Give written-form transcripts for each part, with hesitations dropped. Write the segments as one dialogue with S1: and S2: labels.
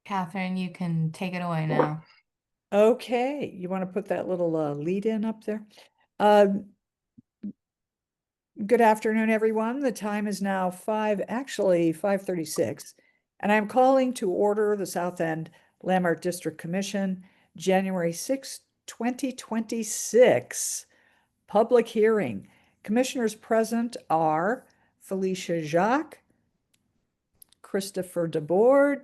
S1: Catherine, you can take it away now.
S2: Okay, you want to put that little lead in up there? Uh, Good afternoon, everyone. The time is now 5:36, and I'm calling to order the South End Landmark District Commission, January 6, 2026, public hearing. Commissioners present are Felicia Jacques, Christopher DeBoard,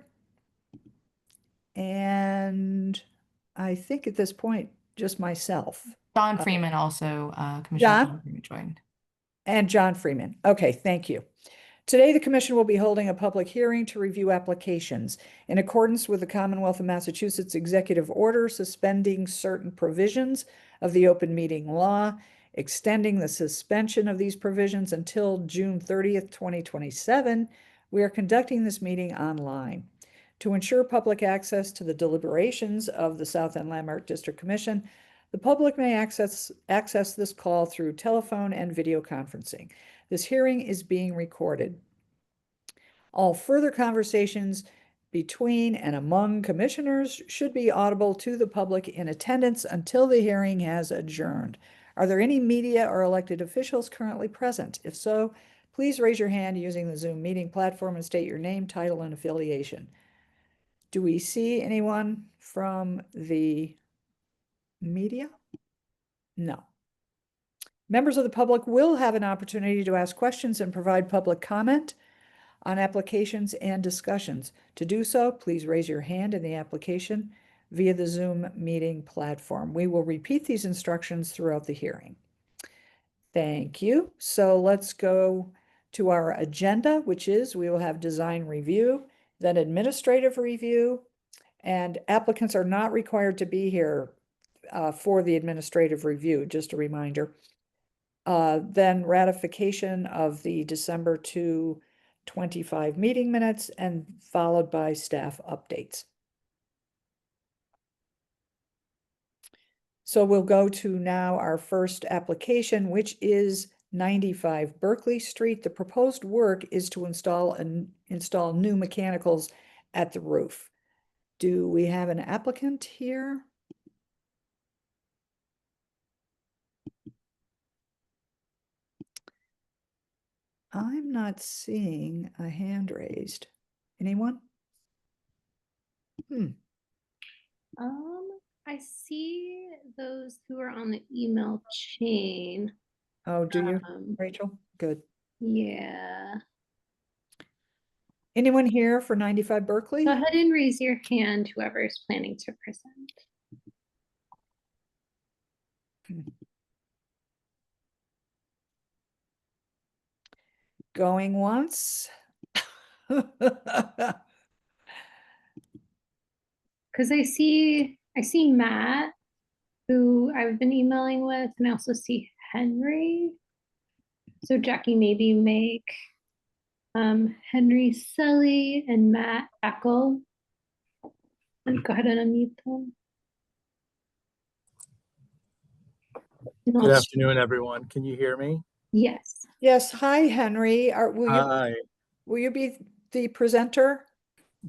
S2: and I think at this point, just myself.
S1: John Freeman also, Commissioner
S2: John?
S1: John Freeman joined.
S2: And John Freeman. Okay, thank you. Today, the Commission will be holding a public hearing to review applications in accordance with the Commonwealth of Massachusetts Executive Order suspending certain provisions of the open meeting law, extending the suspension of these provisions until June 30th, 2027. We are conducting this meeting online. To ensure public access to the deliberations of the South End Landmark District Commission, the public may access this call through telephone and video conferencing. This hearing is being recorded. All further conversations between and among commissioners should be audible to the public in attendance until the hearing has adjourned. Are there any media or elected officials currently present? If so, please raise your hand using the Zoom meeting platform and state your name, title, and affiliation. Do we see anyone from the media? No. Members of the public will have an opportunity to ask questions and provide public comment on applications and discussions. To do so, please raise your hand in the application via the Zoom meeting platform. We will repeat these instructions throughout the hearing. Thank you. So let's go to our agenda, which is we will have design review, then administrative review, and applicants are not required to be here for the administrative review, just a reminder. Then ratification of the December 25 meeting minutes and followed by staff updates. So we'll go to now our first application, which is 95 Berkeley Street. The proposed work is to install new mechanicals at the roof. Do we have an applicant here? I'm not seeing a hand raised. Anyone?
S3: I see those who are on the email chain.
S2: Oh, do you, Rachel? Good.
S3: Yeah.
S2: Anyone here for 95 Berkeley?
S3: Go ahead and raise your hand, whoever is planning to present.
S2: Going once.
S3: Because I see Matt, who I've been emailing with, and I also see Henry. So Jackie, maybe make Henry Sully and Matt Echo. And go ahead and unmute them.
S4: Good afternoon, everyone. Can you hear me?
S3: Yes.
S2: Yes. Hi, Henry.
S4: Hi.
S2: Will you be the presenter?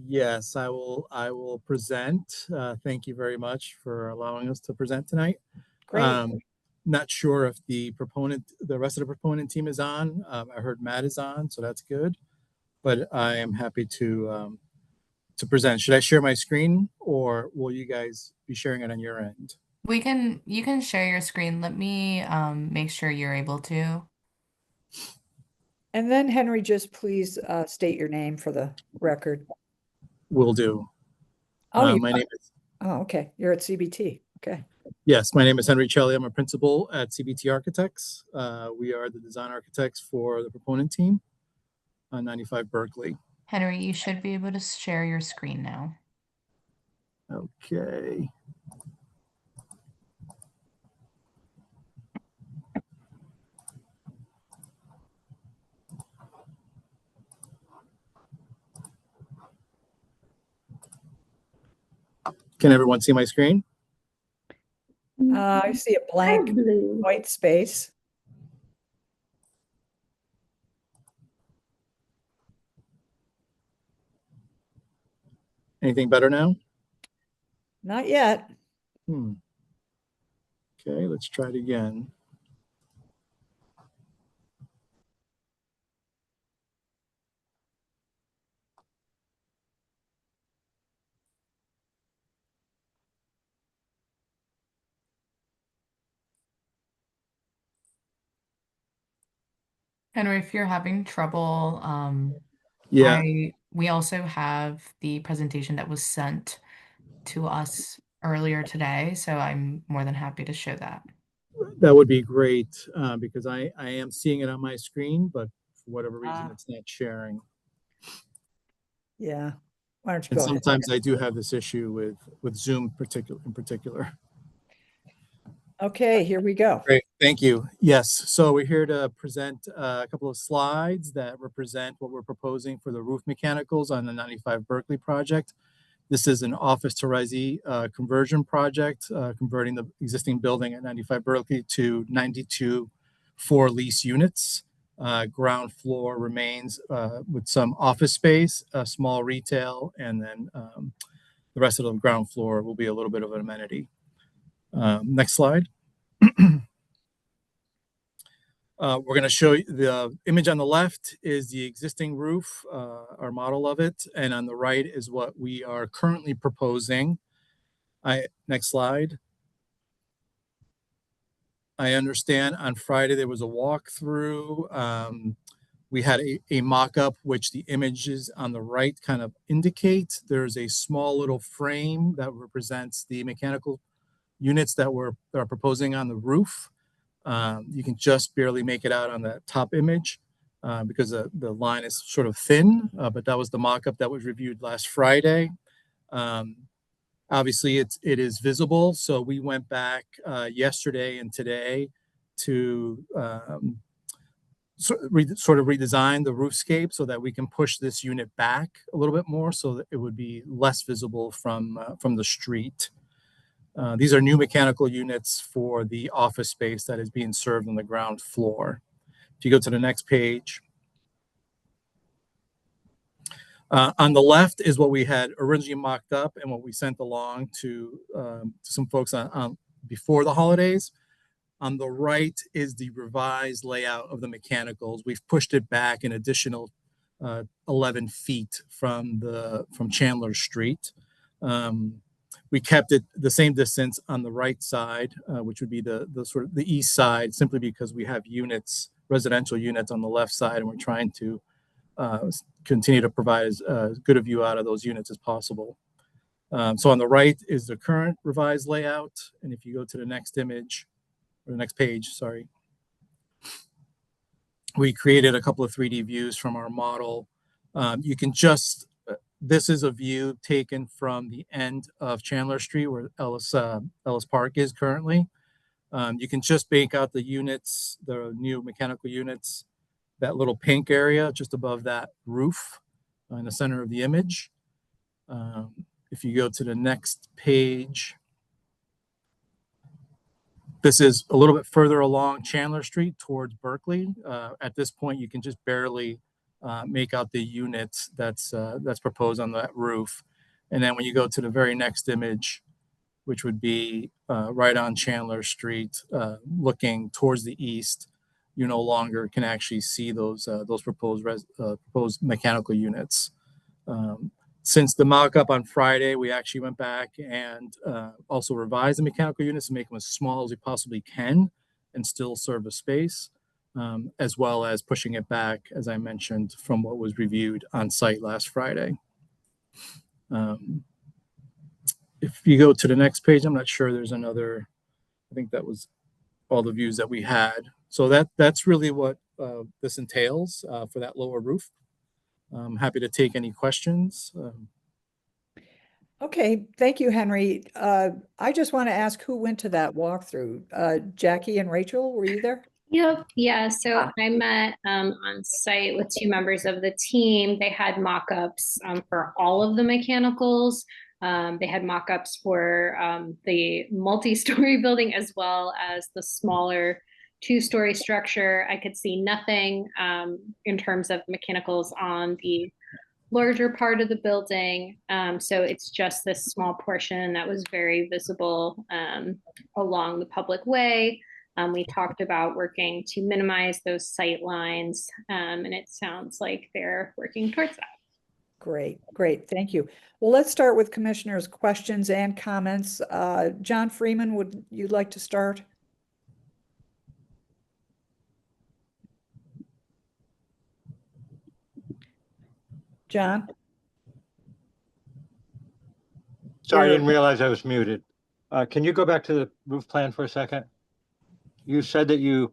S4: Yes, I will present. Thank you very much for allowing us to present tonight.
S2: Great.
S4: Not sure if the rest of the proponent team is on. I heard Matt is on, so that's good. But I am happy to present. Should I share my screen, or will you guys be sharing it on your end?
S1: You can share your screen. Let me make sure you're able to.
S2: And then Henry, just please state your name for the record.
S4: Will do.
S2: Oh,
S4: my name is.
S2: Oh, okay. You're at CBT. Okay.
S4: Yes, my name is Henry Celli. I'm a principal at CBT Architects. We are the design architects for the proponent team on 95 Berkeley.
S1: Henry, you should be able to share your screen now.
S4: Okay. Can everyone see my screen?
S2: I see a blank white space.
S4: Anything better now?
S2: Not yet.
S4: Hmm. Okay, let's try it again.
S1: Henry, if you're having trouble,
S4: Yeah,
S1: we also have the presentation that was sent to us earlier today, so I'm more than happy to show that.
S4: that would be great because I am seeing it on my screen, but for whatever reason, it's not sharing.
S2: Yeah. Why don't you
S4: And
S2: go ahead?
S4: sometimes I do have this issue with Zoom in particular.
S2: Okay, here we go.
S4: Great, thank you. Yes, so we're here to present a couple of slides that represent what we're proposing for the roof mechanicals on the 95 Berkeley project. This is an office to resi conversion project, converting the existing building at 95 Berkeley to 92 for lease units. Ground floor remains with some office space, small retail, and then the rest of the ground floor will be a little bit of an amenity. Next slide. We're going to show you the image on the left is the existing roof, our model of it, and on the right is what we are currently proposing. Next slide. I understand on Friday there was a walkthrough. We had a mock-up, which the images on the right kind of indicate. There's a small little frame that represents the mechanical units that are proposing on the roof. You can just barely make it out on that top image because the line is sort of thin, but that was the mock-up that was reviewed last Friday. Obviously, it is visible, so we went back yesterday and today to sort of redesign the roofscape so that we can push this unit back a little bit more so that it would be less visible from the street. These are new mechanical units for the office space that is being served on the ground floor. If you go to the next page. On the left is what we had originally mocked up and what we sent along to some folks on before the holidays. On the right is the revised layout of the mechanicals. We've pushed it back an additional 11 feet from Chandler Street. We kept it the same distance on the right side, which would be the sort of the east side, simply because we have units, residential units on the left side, and we're trying to continue to provide as good a view out of those units as possible. So on the right is the current revised layout, and if you go to the next image, or the next page, sorry, we created a couple of 3D views from our model. You can just, this is a view taken from the end of Chandler Street where Ellis Park is currently. You can just bank out the units, the new mechanical units, that little pink area just above that roof in the center of the image. If you go to the next page, this is a little bit further along Chandler Street towards Berkeley. At this point, you can just barely make out the units that's proposed on that roof. And then when you go to the very next image, which would be right on Chandler Street, looking towards the east, you no longer can actually see those proposed mechanical units. Since the mock-up on Friday, we actually went back and also revised the mechanical units to make them as small as we possibly can and still serve a space, as well as pushing it back, as I mentioned, from what was reviewed on site last Friday. If you go to the next page, I'm not sure there's another, I think that was all the views that we had. So that's really what this entails for that lower roof. I'm happy to take any questions.
S2: Okay, thank you, Henry. I just want to ask who went to that walkthrough? Jackie and Rachel, were you there?
S3: Yep. Yeah. So I met on site with two members of the team. They had mock-ups for all of the mechanicals. They had mock-ups for the multi-story building as well as the smaller two-story structure. I could see nothing in terms of mechanicals on the larger part of the building. So it's just this small portion that was very visible along the public way. We talked about working to minimize those sight lines, and it sounds like they're working towards that.
S2: Great, great. Thank you. Well, let's start with commissioners' questions and comments. John Freeman, would you like to start? John?
S5: Sorry, I didn't realize I was muted. Can you go back to the roof plan for a second? You said that you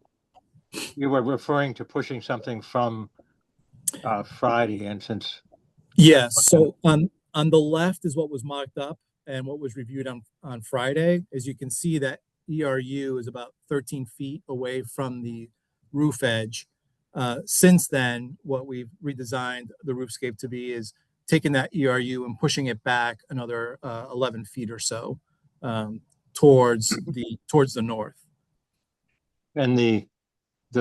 S5: were referring to pushing something from Friday, and since
S4: Yes, so on the left is what was mocked up and what was reviewed on Friday. As you can see, that ERU is about 13 feet away from the roof edge. Since then, what we've redesigned the roofscape to be is taking that ERU and pushing it back another 11 feet or so towards the north.
S5: and the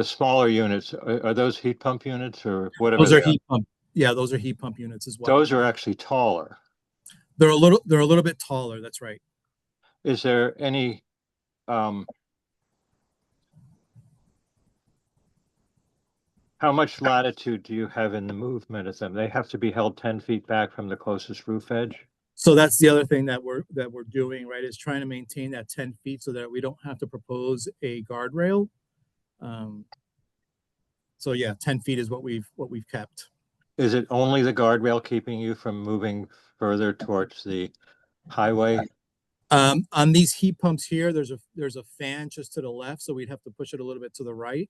S5: smaller units, are those heat pump units or whatever?
S4: Those are heat pump. Yeah, those are heat pump units as well.
S5: Those are actually taller.
S4: They're a little bit taller. That's right.
S5: Is there any how much latitude do you have in the movement of them? They have to be held 10 feet back from the closest roof edge?
S4: So that's the other thing that we're doing, right, is trying to maintain that 10 feet so that we don't have to propose a guardrail. So yeah, 10 feet is what we've kept.
S5: Is it only the guardrail keeping you from moving further towards the highway?
S4: On these heat pumps here, there's a fan just to the left, so we'd have to push it a little bit to the right,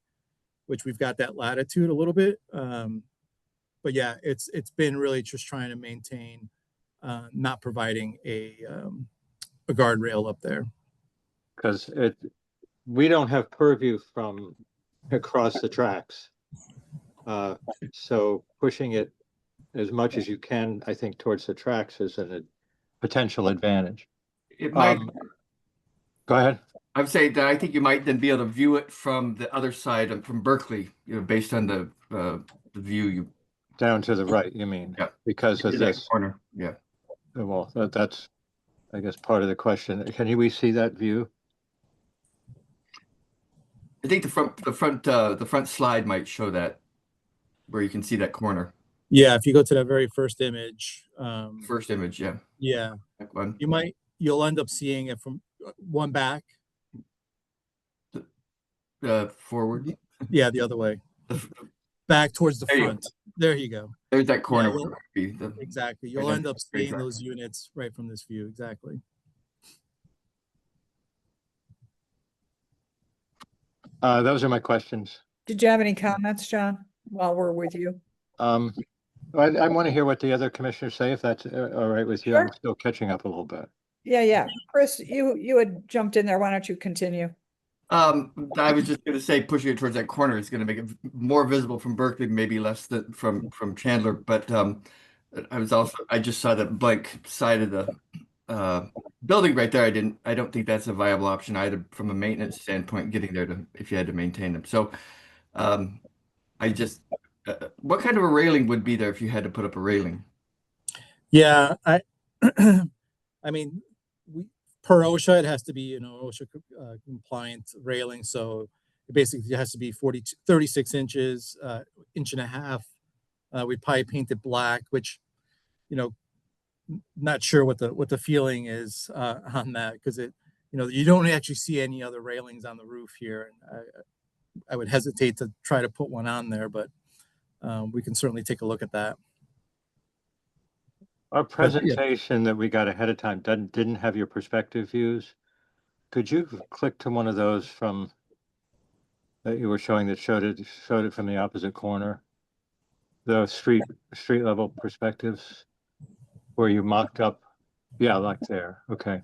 S4: which we've got that latitude a little bit. But yeah, it's been really just trying to maintain not providing a guardrail up there.
S5: Because we don't have purview from across the tracks. So pushing it as much as you can, I think, towards the tracks is a potential advantage.
S6: It might,
S5: Go ahead.
S6: I would say that I think you might then be able to view it from the other side, from Berkeley, based on the view you.
S5: Down to the right, you mean?
S6: Yeah.
S5: Because of this
S6: corner. Yeah.
S5: Well, that's, I guess, part of the question. Can we see that view?
S6: I think the front slide might show that, where you can see that corner.
S4: Yeah, if you go to that very first image.
S6: First image, yeah.
S4: Yeah,
S6: That one.
S4: you'll end up seeing it from one back.
S6: Forward.
S4: Yeah, the other way. Back towards the front. There you go.
S6: There's that corner.
S4: Yeah, exactly. You'll end up seeing those units right from this view. Exactly.
S5: Those are my questions.
S2: Did you have any comments, John, while we're with you?
S5: I want to hear what the other commissioners say, if that's all right with you.
S2: Sure.
S5: I'm still catching up a little bit.
S2: Yeah. Chris, you had jumped in there. Why don't you continue?
S6: I was just going to say, pushing it towards that corner is going to make it more visible from Berkeley, maybe less than from Chandler. But I just saw that blank side of the building right there. I don't think that's a viable option either from a maintenance standpoint, getting there if you had to maintain them. So, what kind of a railing would be there if you had to put up a railing?
S4: Yeah, I mean, per OSHA, it has to be, OSHA compliant railing. So it basically has to be 36 inches, inch and a half. We'd probably paint it black, which, not sure what the feeling is on that, because you don't actually see any other railings on the roof here. And I would hesitate to try to put one on there, but we can certainly take a look at that.
S5: Our presentation that we got ahead of time didn't have your perspective views. Could you click to one of those from that you were showing that showed it from the opposite corner? The street level perspectives where you mocked up. Yeah, like there. Okay.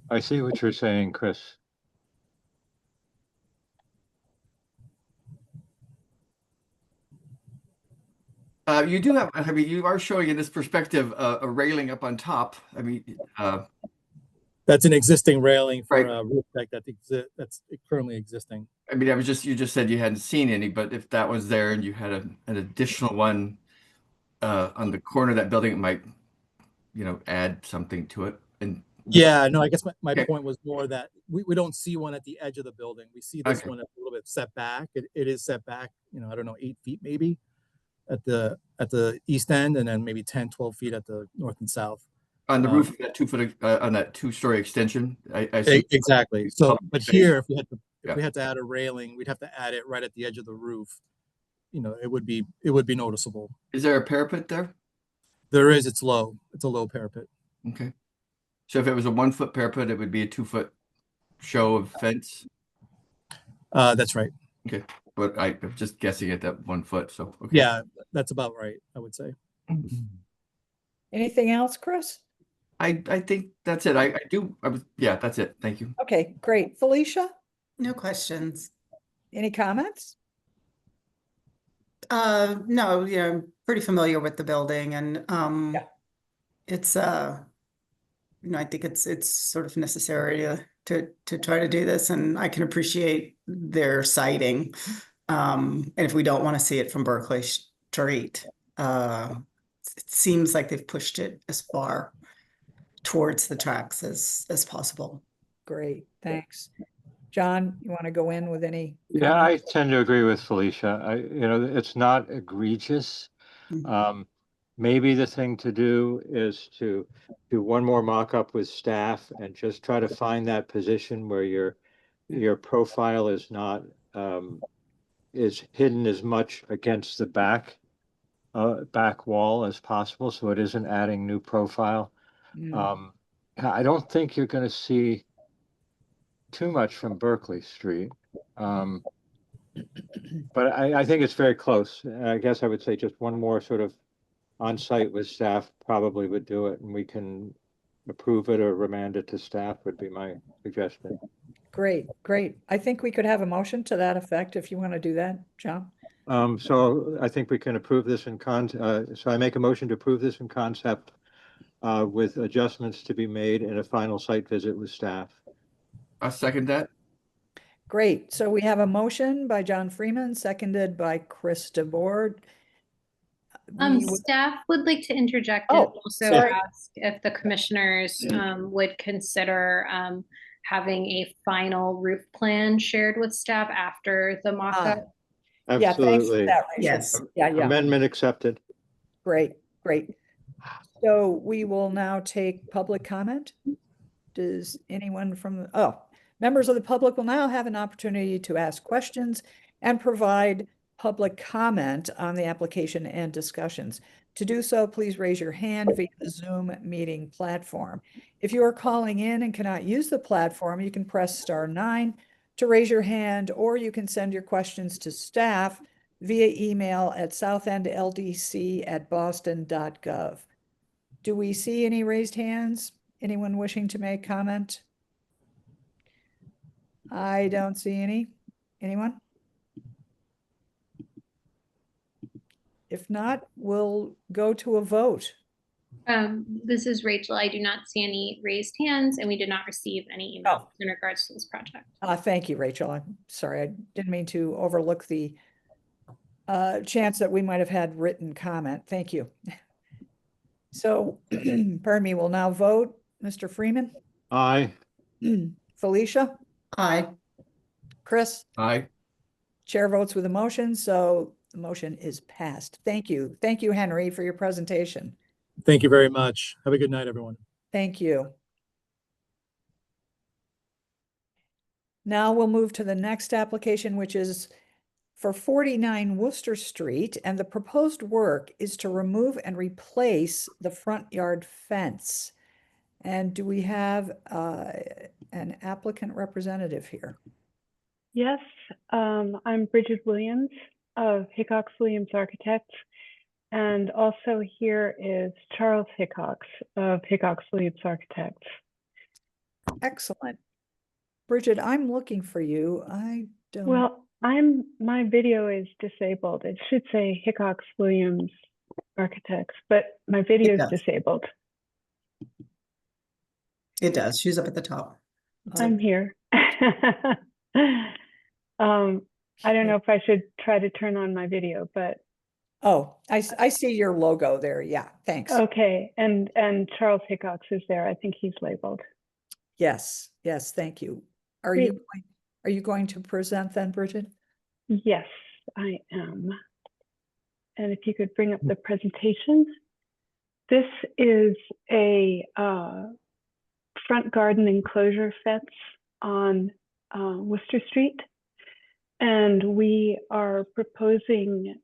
S5: I see what you're saying, Chris.
S6: You do have, you are showing in this perspective a railing up on top.
S4: That's an existing railing for
S6: Right.
S4: a roof deck that's currently existing.
S6: I mean, you just said you hadn't seen any, but if that was there and you had an additional one on the corner of that building, it might, add something to it. And
S4: Yeah, no, I guess my
S6: Okay.
S4: point was more that we don't see one at the edge of the building. We see this
S6: Okay.
S4: one a little bit set back. It is set back, I don't know, 8 feet maybe at the east end, and then maybe 10, 12 feet at the north and south.
S6: on the roof of that 2-foot on that 2-story extension, I see.
S4: Exactly. So,
S6: Public
S4: but
S6: space.
S4: here, if
S6: Yeah.
S4: we had to add a railing, we'd have to add it right at the edge of the roof. It would be noticeable.
S6: Is there a parapet there?
S4: There is. It's low. It's a low parapet.
S6: Okay. So if it was a 1-foot parapet, it would be a 2-foot show of fence.
S4: That's right.
S6: Okay, but I'm just guessing at that 1 foot. So okay.
S4: Yeah, that's about right, I would say.
S2: Anything else, Chris?
S6: I think that's it. Yeah, that's it. Thank you.
S2: Okay, great. Felicia,
S7: No questions.
S2: any comments?
S7: No, I'm pretty familiar with the building and
S2: Yeah.
S7: it's I think it's sort of necessary to try to do this, and I can appreciate their citing. And if we don't want to see it from Berkeley Street, it seems like they've pushed it as far towards the tracks as possible.
S2: Great, thanks. John, you want to go in with any?
S5: Yeah,
S2: comments?
S5: I tend to agree with Felicia. It's not egregious.
S7: Mhm.
S5: Maybe the thing to do is to do one more mock-up with staff and just try to find that position where your profile is not is hidden as much against the back wall as possible, so it isn't adding new profile.
S2: Mm,
S5: I don't think you're going to see too much from Berkeley Street. But I think it's very close. I guess I would say just one more sort of on-site with staff probably would do it, and we can approve it or remand it to staff would be my suggestion.
S2: Great, great. I think we could have a motion to that effect if you want to do that, John.
S5: So I think we can approve this so I make a motion to approve this in concept with adjustments to be made in a final site visit with staff.
S6: I'll second that.
S2: Great. So we have a motion by John Freeman, seconded by Chris DeBoard.
S3: Staff would like to interject and
S2: Oh,
S3: also
S2: sorry.
S3: ask if the commissioners would consider having a final roof plan shared with staff after the mock-up.
S2: Yeah, thanks for
S5: Absolutely.
S2: that, Rachel.
S7: Yes.
S2: Yeah.
S5: Amendment accepted.
S2: Great. So we will now take public comment. Does anyone members of the public will now have an opportunity to ask questions and provide public comment on the application and discussions. To do so, please raise your hand via the Zoom meeting platform. If you are calling in and cannot use the platform, you can press *9 to raise your hand, or you can send your questions to staff via email at southendldc@boston.gov. Do we see any raised hands? Anyone wishing to make comment? I don't see any. Anyone? If not, we'll go to a vote.
S3: This is Rachel. I do not see any raised hands, and we did not receive any emails in regards to this project.
S2: Thank you, Rachel. I'm sorry, I didn't mean to overlook the chance that we might have had written comment. Thank you. So, pardon me, we'll now vote. Mr. Freeman?
S5: Aye.
S2: Felicia?
S7: Aye.
S2: Chris?
S6: Aye.
S2: Chair votes with a motion, so the motion is passed. Thank you. Thank you, Henry, for your presentation.
S4: Thank you very much. Have a good night, everyone.
S2: Thank you. Now we'll move to the next application, which is for 49 Worcester Street, and the proposed work is to remove and replace the front yard fence. And do we have an applicant representative here?
S8: Yes, I'm Bridget Williams of Hickox Williams Architects, and also here is Charles Hickox of Hickox Williams Architects.
S2: Excellent. Bridget, I'm looking for you. I don't.
S8: Well, my video is disabled. It should say Hickox Williams Architects, but my video is disabled.
S7: It does. She's up at the top.
S8: I'm here. I don't know if I should try to turn on my video, but
S2: Oh, I see your logo there. Yeah, thanks.
S8: okay. And Charles Hickox is there. I think he's labeled.
S2: Yes, yes, thank you. Are
S8: Great.
S2: you going to present then, Bridget?
S8: Yes, I am. And if you could bring up the presentation. This is a front garden enclosure fence on Worcester Street. And we are proposing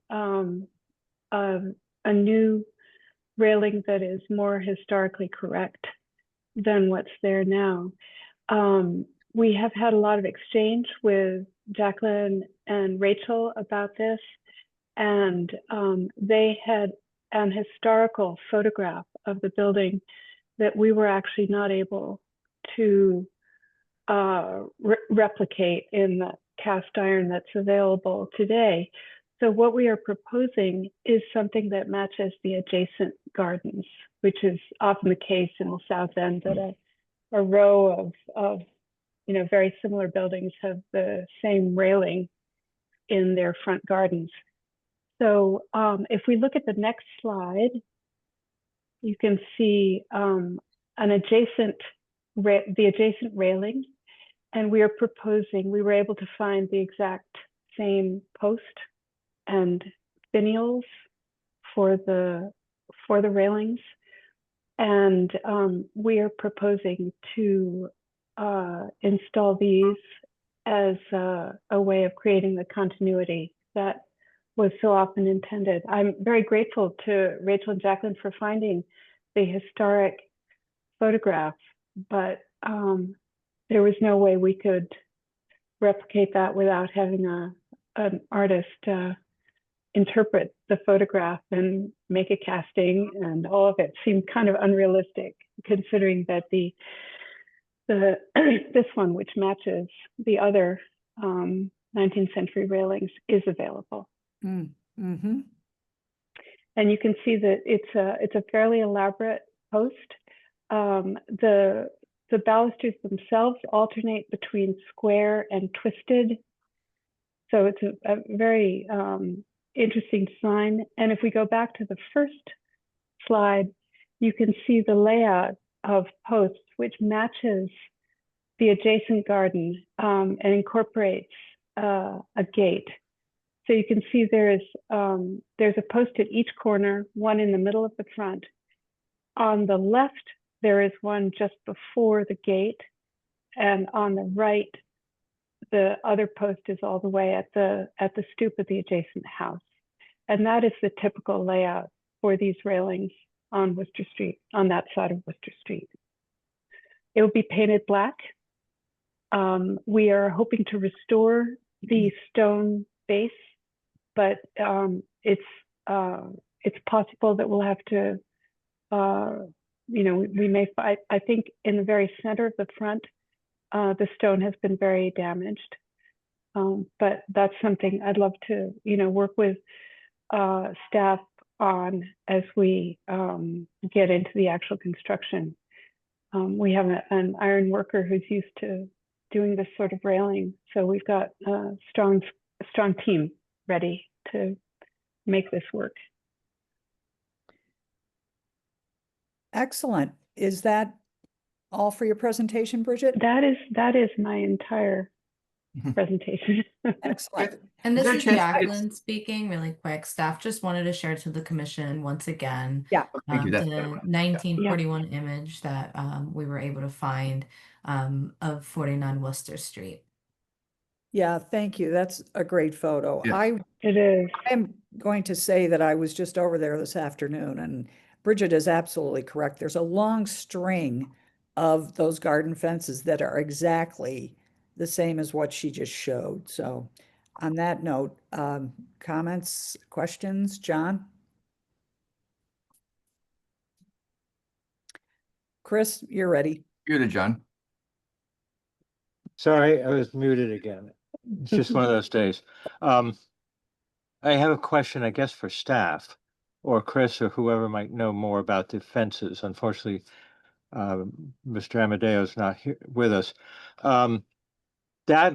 S8: a new railing that is more historically correct than what's there now. We have had a lot of exchange with Jacqueline and Rachel about this, and they had an historical photograph of the building that we were actually not able to replicate in the cast iron that's available today. So what we are proposing is something that matches the adjacent gardens, which is often the case in the South End, that a row of very similar buildings have the same railing in their front gardens. So if we look at the next slide, you can see the adjacent railing, and we are proposing, we were able to find the exact same post and finials for the railings, and we are proposing to install these as a way of creating the continuity that was so often intended. I'm very grateful to Rachel and Jacqueline for finding the historic photograph, but there was no way we could replicate that without having an artist interpret the photograph and make a casting, and all of it seemed kind of unrealistic, considering that the this one, which matches the other 19th century railings, is available.
S2: Mm-hmm.
S8: And you can see that it's a fairly elaborate post. The balusters themselves alternate between square and twisted. So it's a very interesting design. And if we go back to the first slide, you can see the layout of posts, which matches the adjacent garden and incorporates a gate. So you can see there's a post at each corner, one in the middle of the front. On the left, there is one just before the gate, and on the right, the other post is all the way at the stoop of the adjacent house. And that is the typical layout for these railings on Worcester Street, on that side of Worcester Street. It will be painted black. We are hoping to restore the stone base, but it's possible that we'll have to, we may, I think in the very center of the front, the stone has been very damaged. But that's something I'd love to, work with staff on as we get into the actual construction. We have an iron worker who's used to doing this sort of railing, so we've got a strong team ready to make this work.
S2: Excellent. Is that all for your presentation, Bridget?
S8: That is my entire presentation.
S2: Excellent.
S1: And this
S6: Is there a
S1: is
S6: chance-
S1: Jacqueline speaking really quick. Staff just wanted to share to the commission once again
S6: Thank you. That's
S1: the 1941 image that we were able to find of 49 Worcester Street.
S2: Yeah, thank you. That's a great photo.
S6: Yeah.
S8: It is.
S2: I'm going to say that I was just over there this afternoon, and Bridget is absolutely correct. There's a long string of those garden fences that are exactly the same as what she just showed. So on that note, comments, questions, John? Chris, you're ready.
S6: You're the John.
S5: Sorry, I was muted again. It's just one of those days. I have a question, I guess, for staff or Chris or whoever might know more about the fences. Unfortunately, Mr. Amadeo's not here with us. That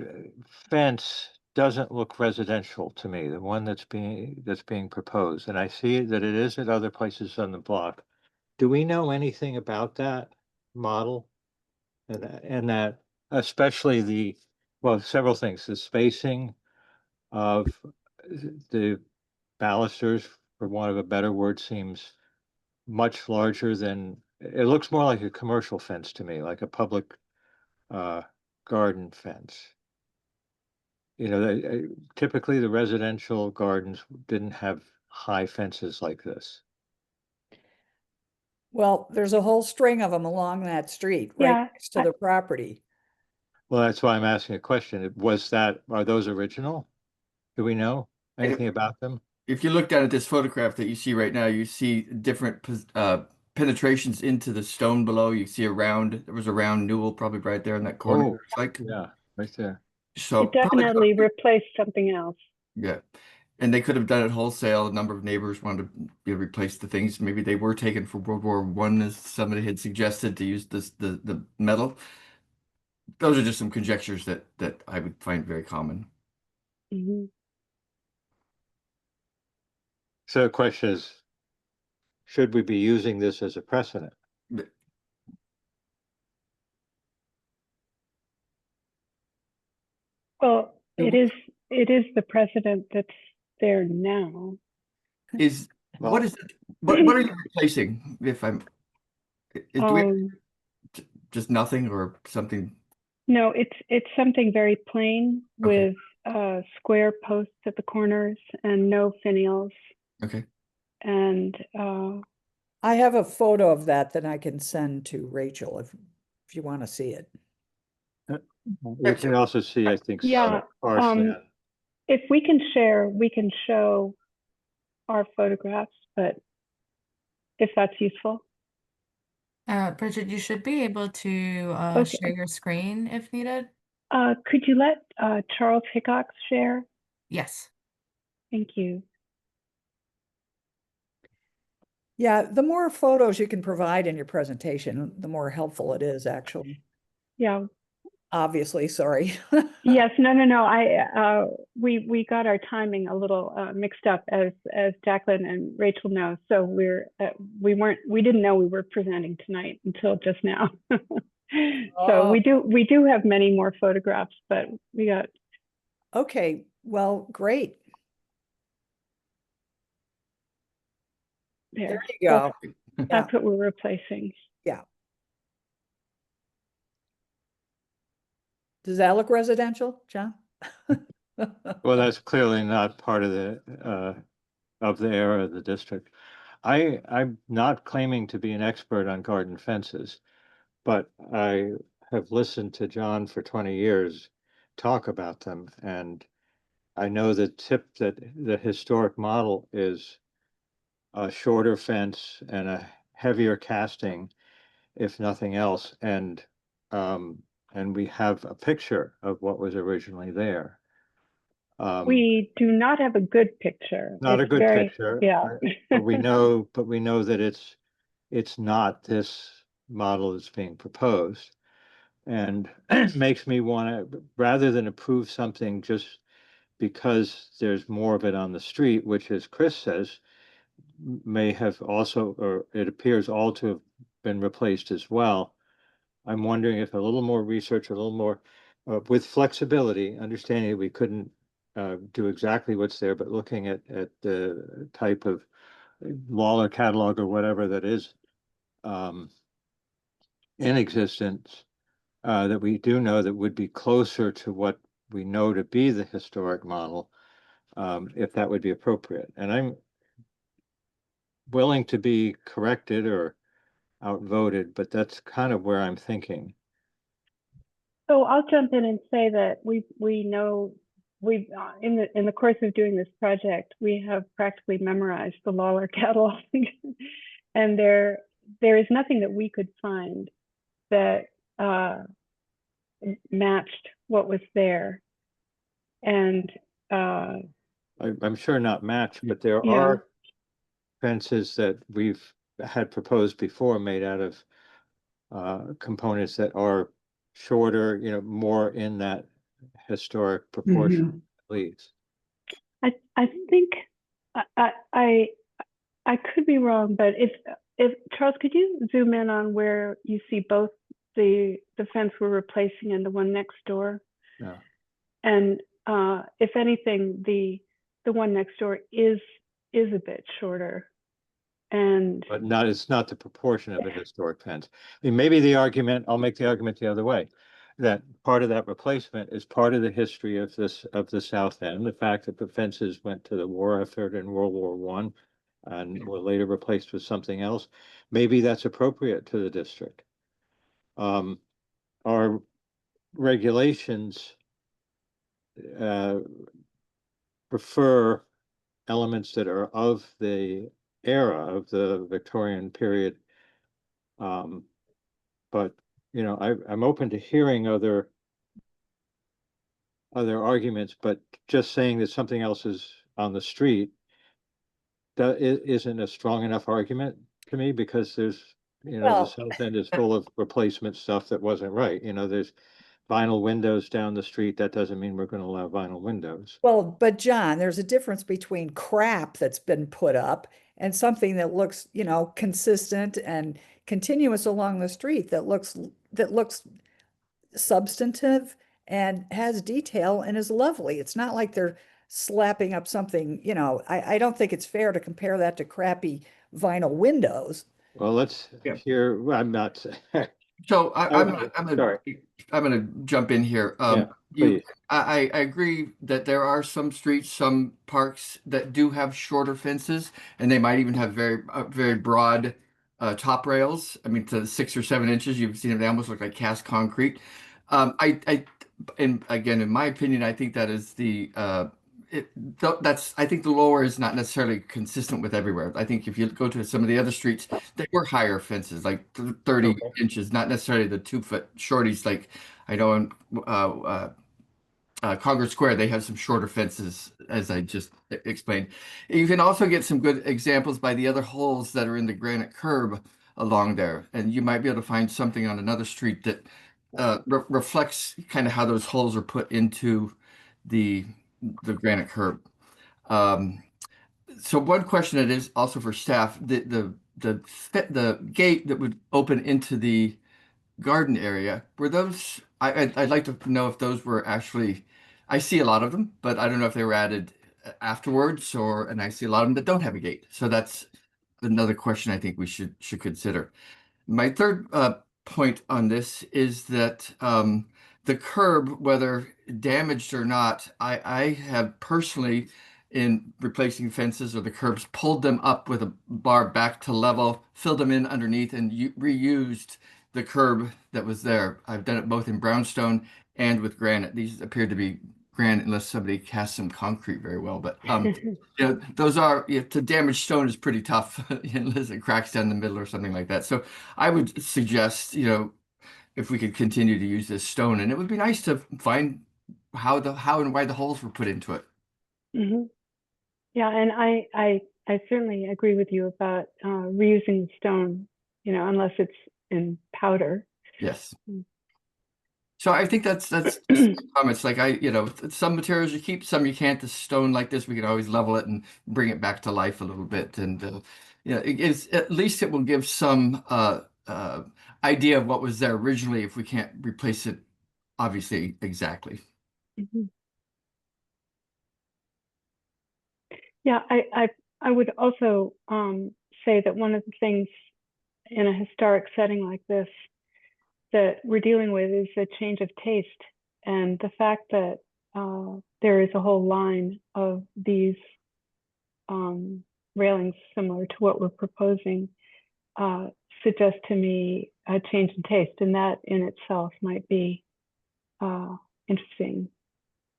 S5: fence doesn't look residential to me, the one that's being proposed, and I see that it is at other places on the block. Do we know anything about that model? And that especially well, several things, the spacing of the balusters, for want of a better word, seems much larger than, it looks more like a commercial fence to me, like a public garden fence. You know, typically the residential gardens didn't have high fences like this.
S2: Well, there's a whole string of them along that street, right
S8: Yeah,
S2: next to the property.
S5: Well, that's why I'm asking a question. Are those original? Do we know anything about them?
S6: If you look down at this photograph that you see right now, you see different penetrations into the stone below. You see there was a round newel probably right there in that corner.
S5: Oh,
S6: It's like,
S5: yeah, right there.
S6: so
S8: it definitely replaced something else.
S6: yeah. And they could have done it wholesale. A number of neighbors wanted to replace the things. Maybe they were taken for World War I, as somebody had suggested, to use the metal. Those are just some conjectures that I would find very common.
S8: Mhm.
S5: So the question is, should we be using this as a precedent?
S8: Well, it is the precedent that's there now.
S6: What are you replacing? If I'm, do we have just nothing or something?
S8: No, it's something very plain with square posts at the corners and no finials.
S6: Okay.
S8: And
S2: I have a photo of that I can send to Rachel if you want to see it.
S5: You can also see, I think,
S8: yeah, if we can share, we can show our photographs, but if that's useful.
S1: Bridget, you should be able to
S8: Okay.
S1: share your screen if needed.
S8: Could you let Charles Hickox share?
S1: Yes.
S8: Thank you.
S2: Yeah, the more photos you can provide in your presentation, the more helpful it is, actually.
S8: Yeah.
S2: Obviously, sorry.
S8: Yes, no. We got our timing a little mixed up, as Jacqueline and Rachel know. So we didn't know we were presenting tonight until just now. So we do have many more photographs, but we got.
S2: Okay, well, great. There you go.
S8: That's what we're replacing.
S2: Yeah. Does that look residential, John?
S5: Well, that's clearly not part of the area of the district. I'm not claiming to be an expert on garden fences, but I have listened to John for 20 years talk about them, and I know that the historic model is a shorter fence and a heavier casting, if nothing else, and we have a picture of what was originally there.
S8: We do not have a good picture.
S5: Not a good picture.
S8: Yeah.
S5: But we know that it's not this model that's being proposed. And it makes me want to, rather than approve something just because there's more of it on the street, which, as Chris says, may have also, or it appears all to have been replaced as well. I'm wondering if a little more research, a little more with flexibility, understanding that we couldn't do exactly what's there, but looking at the type of Lawler catalog or whatever that is in existence, that we do know that would be closer to what we know to be the historic model, if that would be appropriate. And I'm willing to be corrected or outvoted, but that's kind of where I'm thinking.
S8: So I'll jump in and say that we know we've in the course of doing this project, we have practically memorized the Lawler catalog, and there is nothing that we could find that matched what was there. And
S5: I'm sure not matched, but there are fences that we've had proposed before made out of components that are shorter, you know, more in that historic proportion, at least.
S8: I think I could be wrong, but if Charles, could you zoom in on where you see both the fence we're replacing and the one next door?
S5: Yeah.
S8: And if anything, the one next door is a bit shorter. And
S5: But it's not the proportion of a historic fence. I mean, maybe the argument, I'll make the argument the other way, that part of that replacement is part of the history of the South End. The fact that the fences went to the war effort in World War I and were later replaced with something else. Maybe that's appropriate to the district. Our regulations prefer elements that are of the era of the Victorian period. But you know, I'm open to hearing other arguments, but just saying that something else is on the street that isn't a strong enough argument to me, because there's, you know, the South End is full of replacement stuff that wasn't right. You know, there's vinyl windows down the street. That doesn't mean we're going to allow vinyl windows.
S2: Well, but John, there's a difference between crap that's been put up and something that looks, you know, consistent and continuous along the street that looks substantive and has detail and is lovely. It's not like they're slapping up something, you know. I don't think it's fair to compare that to crappy vinyl windows.
S5: Well, let's hear. I'm not.
S6: So I'm gonna jump in here. I agree that there are some streets, some parks that do have shorter fences, and they might even have very broad top rails. I mean, to 6 or 7 inches. You've seen them; they almost look like cast concrete. And again, in my opinion, I think that is I think the lower is not necessarily consistent with everywhere. I think if you go to some of the other streets, they were higher fences, like 30 inches, not necessarily the 2-foot shorties. Like I know in Concord Square, they have some shorter fences, as I just explained. You can also get some good examples by the other holes that are in the granite curb along there, and you might be able to find something on another street that reflects kind of how those holes are put into the granite curb. So one question that is also for staff, the gate that would open into the garden area, were those, I'd like to know if those were actually, I see a lot of them, but I don't know if they were added afterwards, and I see a lot of them that don't have a gate. So that's another question I think we should consider. My third point on this is that the curb, whether damaged or not, I have personally, in replacing fences or the curbs, pulled them up with a bar back to level, filled them in underneath, and reused the curb that was there. I've done it both in brownstone and with granite. These appear to be granite unless somebody cast some concrete very well. But you know, those are, to damage stone is pretty tough unless it cracks down the middle or something like that. So I would suggest, you know, if we could continue to use this stone, and it would be nice to find how and why the holes were put into it.
S8: Mm-hmm. Yeah, and I certainly agree with you about reusing stone, you know, unless it's in powder.
S6: Yes. So I think that's comments. Like you know, some materials you keep, some you can't. The stone like this, we can always level it and bring it back to life a little bit. And you know, at least it will give some idea of what was there originally if we can't replace it, obviously, exactly.
S8: Mm-hmm. Yeah, I would also say that one of the things in a historic setting like this that we're dealing with is a change of taste, and the fact that there is a whole line of these railings similar to what we're proposing suggests to me a change in taste, and that in itself might be interesting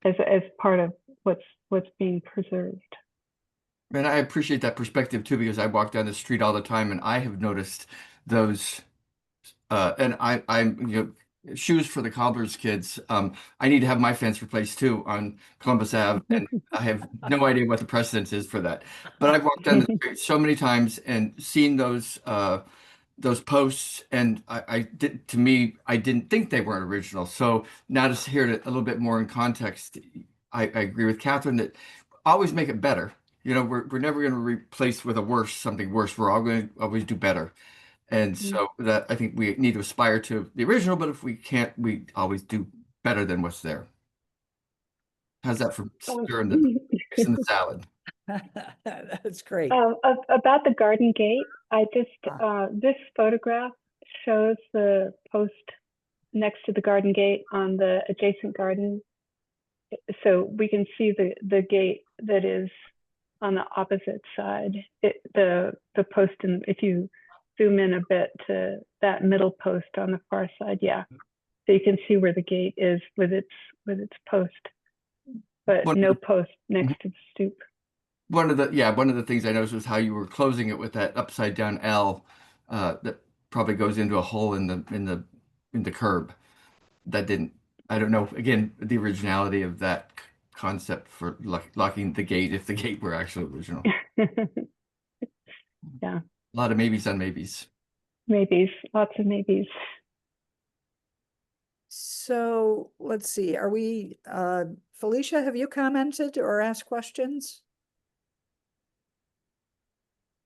S8: as part of what's being preserved.
S6: And I appreciate that perspective too, because I walk down the street all the time and I have noticed those. And I'm you know, shoes for the cobbler's kids. I need to have my fence replaced too on Columbus Ave, and I have no idea what the precedence is for that. But I've walked down the street so many times and seen those those posts, and to me, I didn't think they weren't original. So now to hear it a little bit more in context, I agree with Catherine that always make it better. You know, we're never going to replace with something worse. We're all going to always do better. And so that I think we need to aspire to the original, but if we can't, we always do better than what's there. How's that for stirring the salad?
S2: That's great.
S8: About the garden gate, I just, this photograph shows the post next to the garden gate on the adjacent garden. So we can see the gate that is on the opposite side. The post, and if you zoom in a bit to that middle post on the far side, yeah. So you can see where the gate is with its post, but no post next to the stoop.
S6: One of the things I noticed was how you were closing it with that upside down L that probably goes into a hole in the curb. That didn't, I don't know, again, the originality of that concept for locking the gate, if the gate were actually original.
S8: Yeah.
S6: A lot of maybes on maybes.
S8: Maybes, lots of maybes.
S2: So let's see, are we, Felicia, have you commented or asked questions?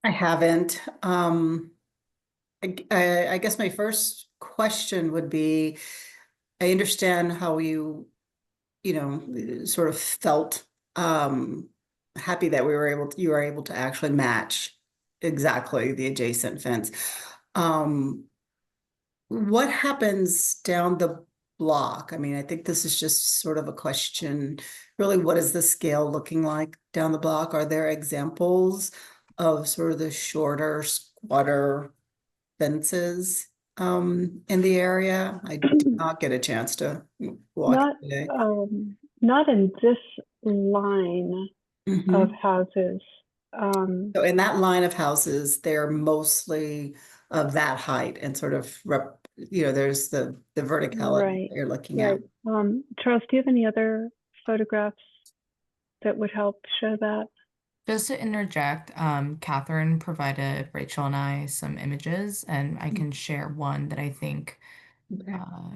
S7: I haven't. I guess my first question would be, I understand how you sort of felt happy that you were able to actually match exactly the adjacent fence. What happens down the block? I mean, I think this is just sort of a question, really, what is the scale looking like down the block? Are there examples of sort of the shorter, squatter fences in the area? I did not get a chance to walk today.
S8: Not in this line of houses.
S7: So in that line of houses, they're mostly of that height and sort of there's the verticality that you're looking at.
S8: Charles, do you have any other photographs that would help show that?
S1: Just to interject, Catherine provided Rachel and I some images, and I can share one that I think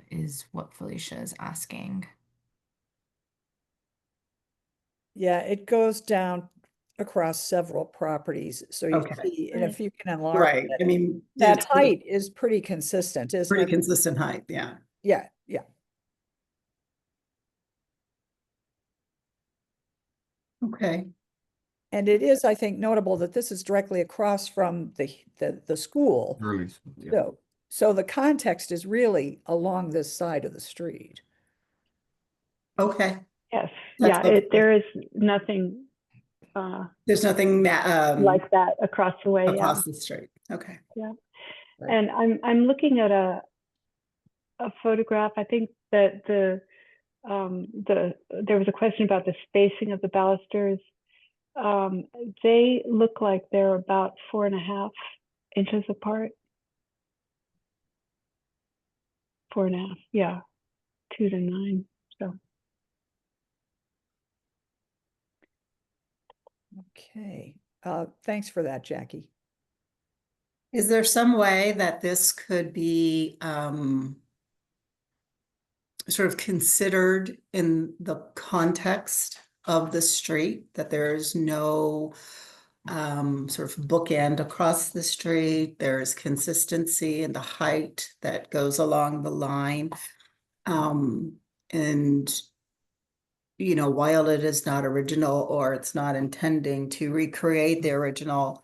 S1: is what Felicia is asking.
S2: Yeah, it goes down across several properties. So you see, and if you can enlarge it,
S7: I mean,
S2: that height is pretty consistent, isn't it?
S7: Pretty consistent height, yeah.
S2: Yeah.
S7: Okay.
S2: And it is, I think, notable that this is directly across from the school.
S6: Yeah.
S2: So the context is really along this side of the street.
S7: Okay.
S8: Yes.
S7: That's
S8: there is nothing.
S7: There's nothing
S8: like that across the way.
S7: Across the street. Okay.
S8: Yeah.
S2: Right.
S8: And I'm looking at a photograph. I think that there was a question about the spacing of the balusters. They look like they're about 4.5 inches apart. 4.5, yeah, 2 to 9. So.
S2: Okay. Thanks for that, Jackie.
S7: Is there some way that this could be sort of considered in the context of the street, that there's no sort of bookend across the street, there's consistency in the height that goes along the line, and while it is not original, or it's not intending to recreate the original,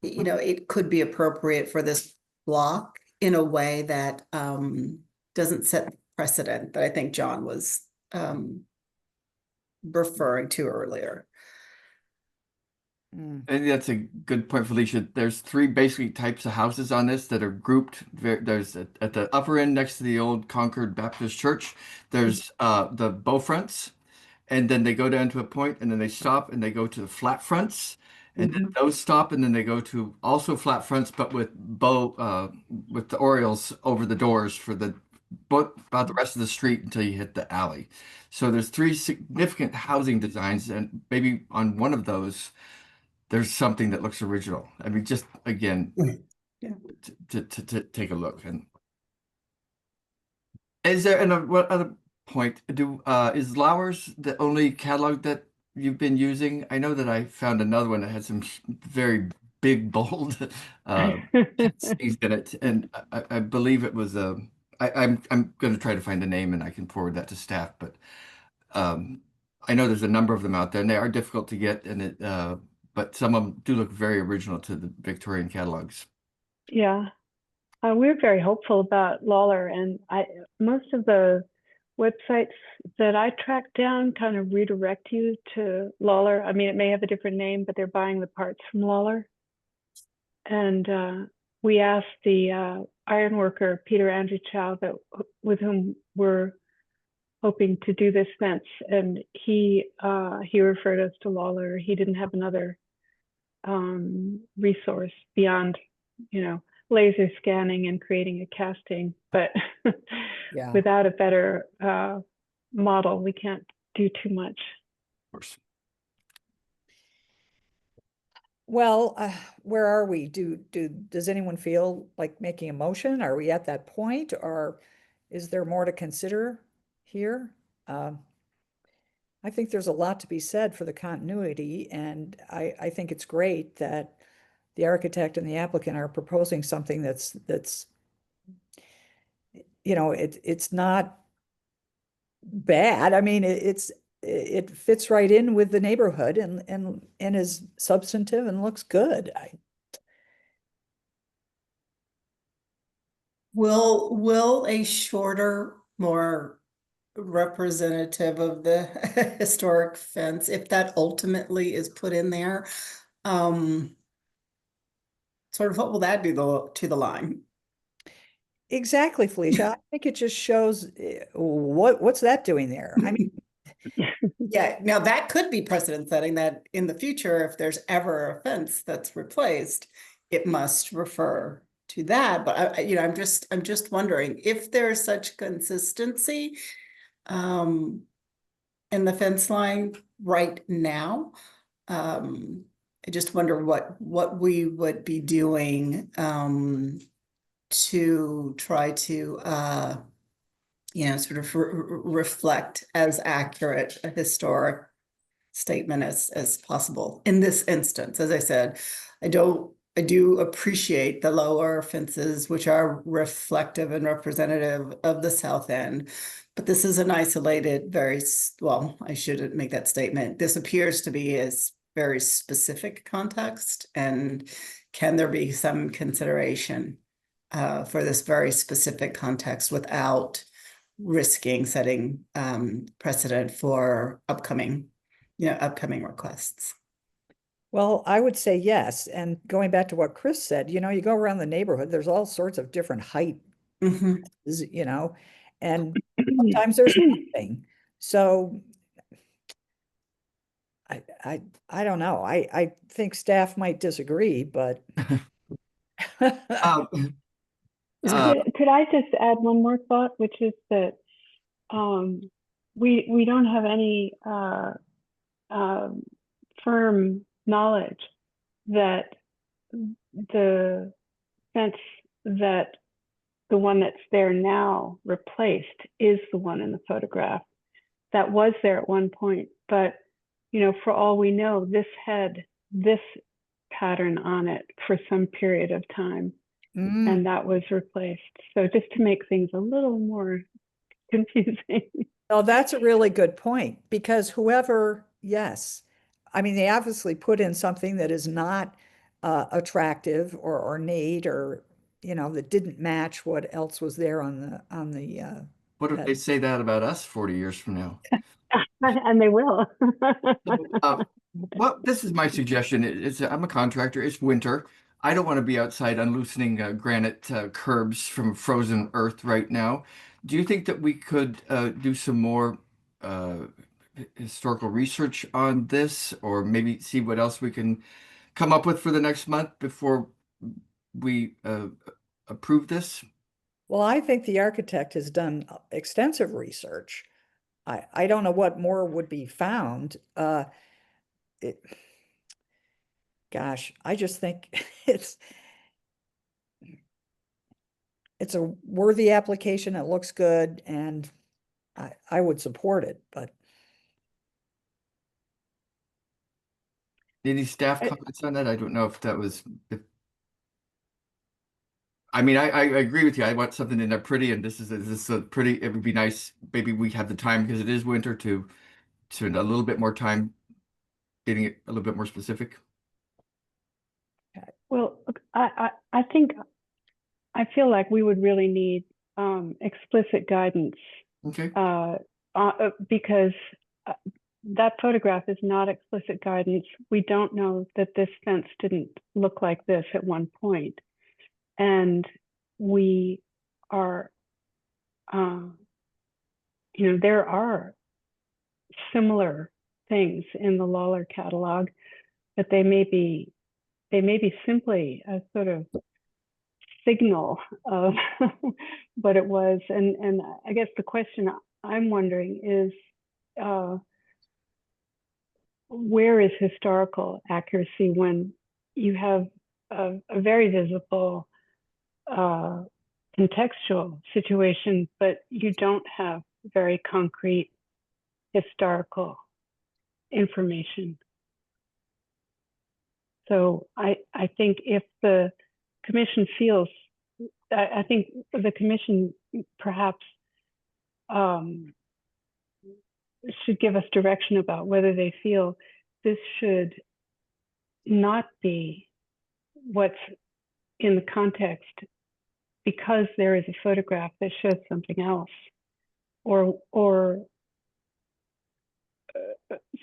S7: it could be appropriate for this block in a way that doesn't set precedent that I think John was referring to earlier.
S6: I think that's a good point, Felicia. There's 3 basically types of houses on this that are grouped. There's at the upper end next to the old Concord Baptist Church, there's the bow fronts, and then they go down to a point, and then they stop and they go to the flat fronts, and then those stop, and then they go to also flat fronts, but with with the Orioles over the doors for about the rest of the street until you hit the alley. So there's 3 significant housing designs, and maybe on one of those there's something that looks original. I mean, just again, to take a look. And is there, and what other point is Lauer's the only catalog that you've been using? I know that I found another one that had some very big, bold things in it, and I believe it was I'm going to try to find the name, and I can forward that to staff. But I know there's a number of them out there, and they are difficult to get, and but some of them do look very original to the Victorian catalogs.
S8: Yeah. We're very hopeful about Lawler, and most of the websites that I track down kind of redirect you to Lawler. I mean, it may have a different name, but they're buying the parts from Lawler. And we asked the ironworker, Peter Andrew Chow, with whom we're hoping to do this fence, and he referred us to Lawler. He didn't have another resource beyond, laser scanning and creating a casting, but
S2: Yeah.
S8: without a better model, we can't do too much.
S6: Of course.
S2: Well, where are we? Does anyone feel like making a motion? Are we at that point, or is there more to consider here? I think there's a lot to be said for the continuity, and I think it's great that the architect and the applicant are proposing something that's it's not bad. I mean, it fits right in with the neighborhood and is substantive and looks good.
S7: Will a shorter, more representative of the historic fence, if that ultimately is put in there, sort of what will that do to the line?
S2: Exactly, Felicia. I think it just shows what's that doing there? I mean,
S7: yeah, now that could be precedent setting, that in the future, if there's ever a fence that's replaced, it must refer to that. But I'm just wondering if there's such consistency in the fence line right now. I just wonder what we would be doing to try to sort of reflect as accurate a historic statement as possible. In this instance, as I said, I do appreciate the lower fences, which are reflective and representative of the South End, but this is an isolated, well, I shouldn't make that statement. This appears to be a very specific context, and can there be some consideration for this very specific context without risking setting precedent for upcoming requests?
S2: well, I would say yes. And going back to what Chris said, you go around the neighborhood, there's all sorts of different height, and sometimes there's nothing. So I don't know. I think staff might disagree, but
S8: Could I just add one more thought, which is that we don't have any firm knowledge that the fence that the one that's there now replaced is the one in the photograph that was there at one point. But for all we know, this had this pattern on it for some period of time. And that was replaced. So just to make things a little more confusing.
S2: Oh, that's a really good point, because yes, I mean, they obviously put in something that is not attractive or ornate, or that didn't match what else was there on the
S6: What if they say that about us 40 years from now?
S8: And they will.
S6: Well, this is my suggestion. I'm a contractor. It's winter. I don't want to be outside unloosening granite curbs from frozen earth right now. Do you think that we could do some more historical research on this, or maybe see what else we can come up with for the next month before we approve this?
S2: Well, I think the architect has done extensive research. I don't know what more would be found. Gosh, I just think it's a worthy application. It looks good, and I would support it, but
S6: Any staff
S8: I-
S6: comments on that? I don't know if that was, I mean, I agree with you. I want something in there pretty, and this is a pretty, it would be nice. Maybe we have the time because it is winter to spend a little bit more time getting it a little bit more specific.
S8: Well, I think, I feel like we would really need explicit guidance
S6: Okay.
S8: because that photograph is not explicit guidance. We don't know that this fence didn't look like this at one point. And we are, there are similar things in the Lawler catalog, but they may be simply a sort of signal of what it was. And I guess the question I'm wondering is, where is historical accuracy when you have a very visible contextual situation, but you don't have very concrete historical information? So I think if the commission feels, I think the commission perhaps should give us direction about whether they feel this should not be what's in the context because there is a photograph that shows something else, or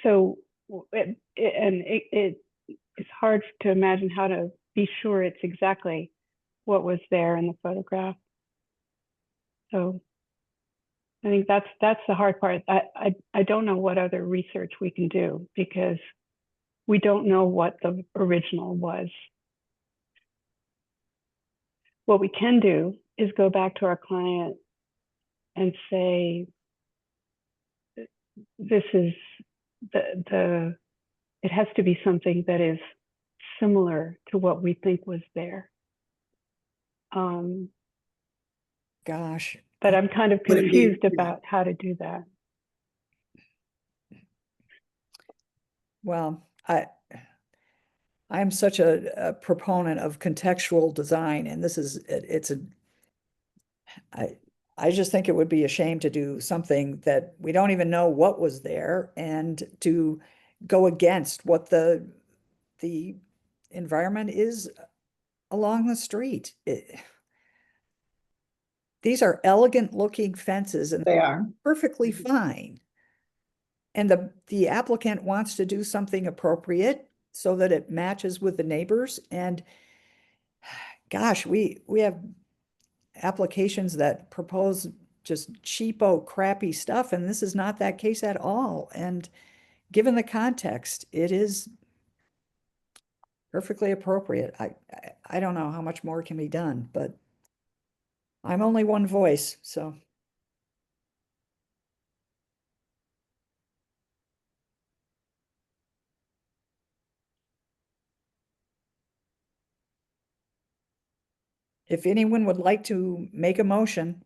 S8: so it's hard to imagine how to be sure it's exactly what was there in the photograph. So I think that's the hard part. I don't know what other research we can do because we don't know what the original was. What we can do is go back to our client and say, this is it has to be something that is similar to what we think was there.
S2: gosh,
S8: But I'm kind of
S7: Would it be-
S8: confused about how to do that.
S2: well, I'm such a proponent of contextual design, and this is, I just think it would be a shame to do something that we don't even know what was there and to go against what the environment is along the street. These are elegant looking fences and
S7: They are.
S2: perfectly fine. And the applicant wants to do something appropriate so that it matches with the neighbors. And gosh, we have applications that propose just cheapo, crappy stuff, and this is not that case at all. And given the context, it is perfectly appropriate. I don't know how much more can be done, but I'm only one voice, so. If anyone would like to make a motion,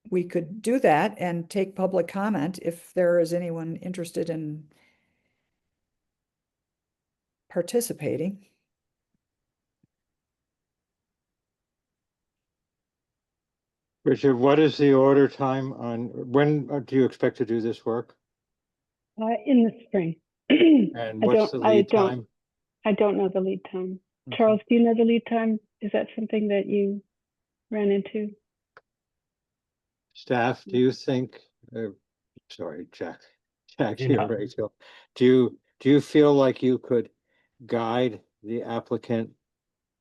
S2: we could do that and take public comment if there is anyone interested in participating.
S5: Richard, what is the order time on, when do you expect to do this work?
S8: In the spring.
S5: And what's the lead time?
S8: I don't know the lead time.
S5: Okay.
S8: Charles, do you know the lead time? Is that something that you ran into?
S5: Staff, do you think, sorry, Jackie
S9: Yeah.
S5: or Rachel, do you feel like you could guide the applicant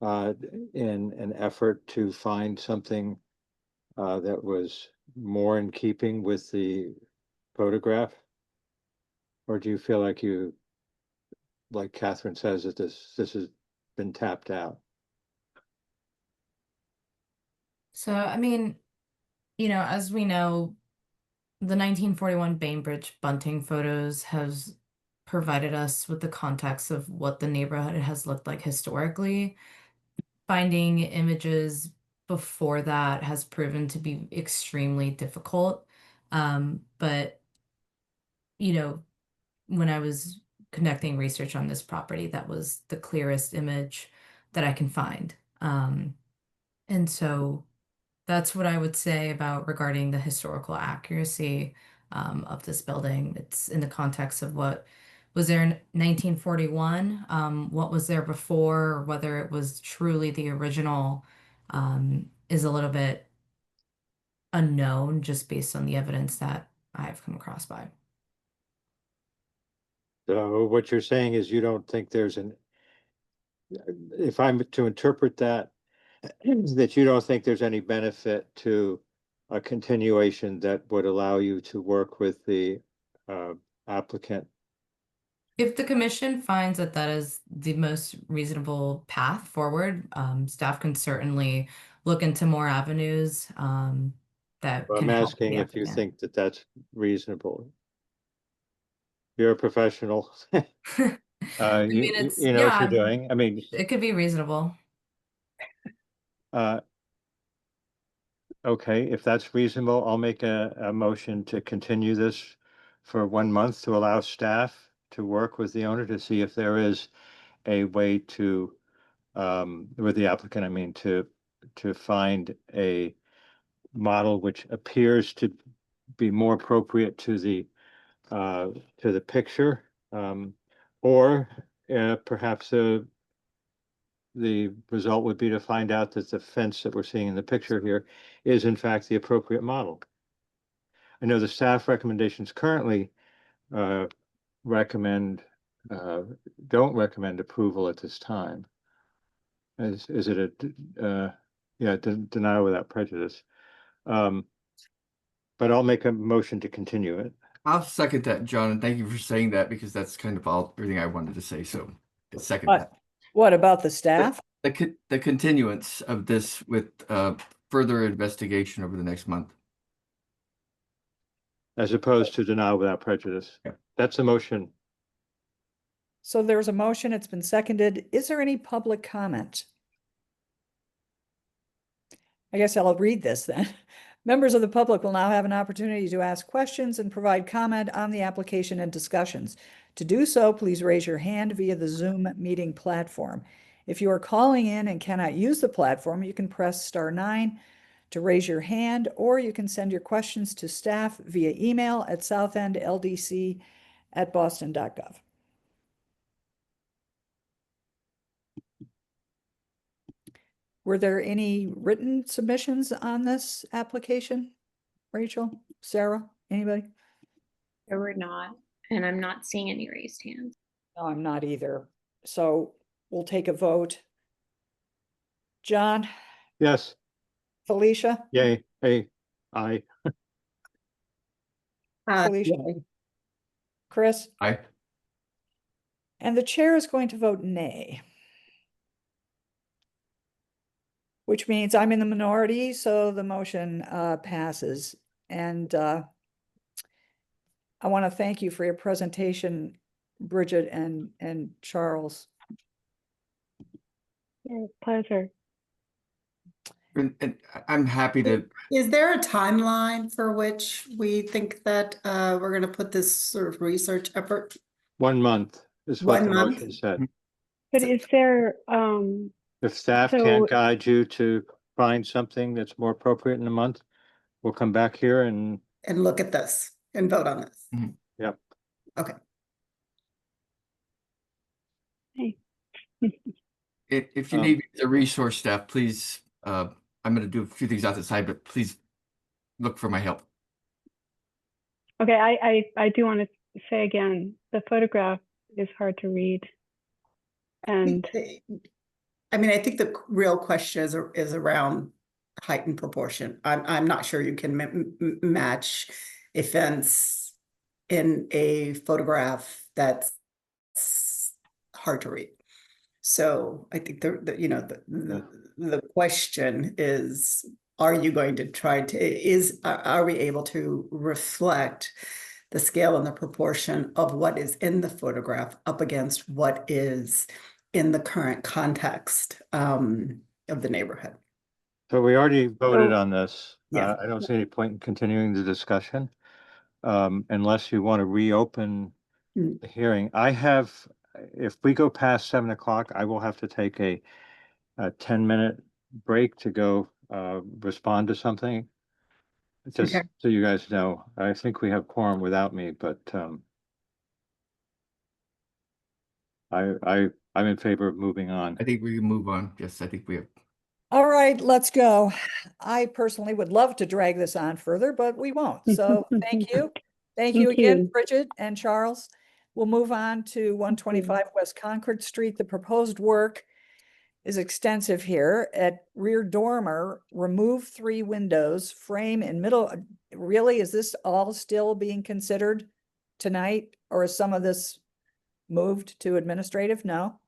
S5: in an effort to find something that was more in keeping with the photograph? Or do you feel like you, like Catherine says, that this has been tapped out?
S1: So, I mean, as we know, the 1941 Bainbridge bunting photos has provided us with the context of what the neighborhood has looked like historically. finding images before that has proven to be extremely difficult. But, you know, when I was conducting research on this property, that was the clearest image that I can find. And so that's what I would say about regarding the historical accuracy of this building. It's in the context of what was there in 1941, what was there before, or whether it was truly the original is a little bit unknown just based on the evidence that I've come across by.
S5: So what you're saying is you don't think there's if I'm to interpret that, that you don't think there's any benefit to a continuation that would allow you to work with the applicant.
S1: If the commission finds that that is the most reasonable path forward, staff can certainly look into more avenues that
S5: I'm
S1: can help
S5: asking
S1: the
S5: if you
S1: applicant.
S5: think that that's reasonable. You're a professional.
S1: I mean,
S5: You know what you're doing. I mean,
S1: it could be reasonable.
S5: Okay, if that's reasonable, I'll make a motion to continue this for 1 month to allow staff to work with the owner to see if there is a way to, with the applicant, I mean, to find a model which appears to be more appropriate to the picture, or perhaps the result would be to find out that the fence that we're seeing in the picture here is in fact the appropriate model. I know the staff recommendations currently don't recommend approval at this time. Is it a denial without prejudice? But I'll make a motion to continue it.
S6: I'll second that, John, and thank you for saying that because that's kind of everything I wanted to say. So second that.
S2: What about the staff?
S6: The continuance of this with further investigation over the next month.
S5: As opposed to denial without prejudice.
S6: Yeah.
S5: That's a motion.
S2: So there's a motion, it's been seconded. Is there any public comment? I guess I'll read this then. Members of the public will now have an opportunity to ask questions and provide comment on the application and discussions. To do so, please raise your hand via the Zoom meeting platform. If you are calling in and cannot use the platform, you can press *9 to raise your hand, or you can send your questions to staff via email at southendldc@boston.gov. Were there any written submissions on this application? Rachel, Sarah, anybody?
S3: There were not, and I'm not seeing any raised hands.
S2: No, I'm not either. So we'll take a vote. John?
S5: Yes.
S2: Felicia?
S5: Yay. Hey. Aye.
S2: Felicia? Chris?
S6: Aye.
S2: And the chair is going to vote nay. Which means I'm in the minority, so the motion passes. And I want to thank you for your presentation, Bridget and Charles.
S8: Yeah, pleasure.
S6: And I'm happy to.
S7: Is there a timeline for which we think that we're going to put this sort of research effort?
S5: 1 month is what
S7: 1
S5: the
S7: month?
S5: motion said.
S8: But is there,
S5: If staff
S8: So-
S5: can't guide you to find something that's more appropriate in a month, we'll come back here and,
S7: And look at this and vote on this.
S5: yep.
S7: Okay.
S8: hey,
S6: If you need the resource staff, please, I'm going to do a few things out the side, but please look for my help.
S8: okay, I do want to say again, the photograph is hard to read. And
S7: I mean, I think the real question is around height and proportion. I'm not sure you can match a fence in a photograph that's hard to read. So I think the question is, are you going to try to, are we able to reflect the scale and the proportion of what is in the photograph up against what is in the current context? of the neighborhood.
S5: So we already voted
S8: So-
S5: on this.
S7: Yeah.
S5: I don't see any point in continuing the discussion. Unless you want to reopen
S7: Mm.
S5: the hearing. If we go past 7 o'clock, I will have to take a 10-minute break to go respond to something. Just
S7: Okay.
S5: so you guys know, I think we have quorum without me, but I'm in favor of moving on.
S6: I think we can move on. Yes, I think we have.
S2: All right, let's go. I personally would love to drag this on further, but we won't. So thank you. Thank you
S8: Thank
S2: again,
S8: you.
S2: Bridget and Charles. We'll move on to 125 West Concord Street. The proposed work is extensive here. At rear dormer, remove 3 windows, frame in middle. Really, is this all still being considered tonight? Or is some of this moved to administrative? No?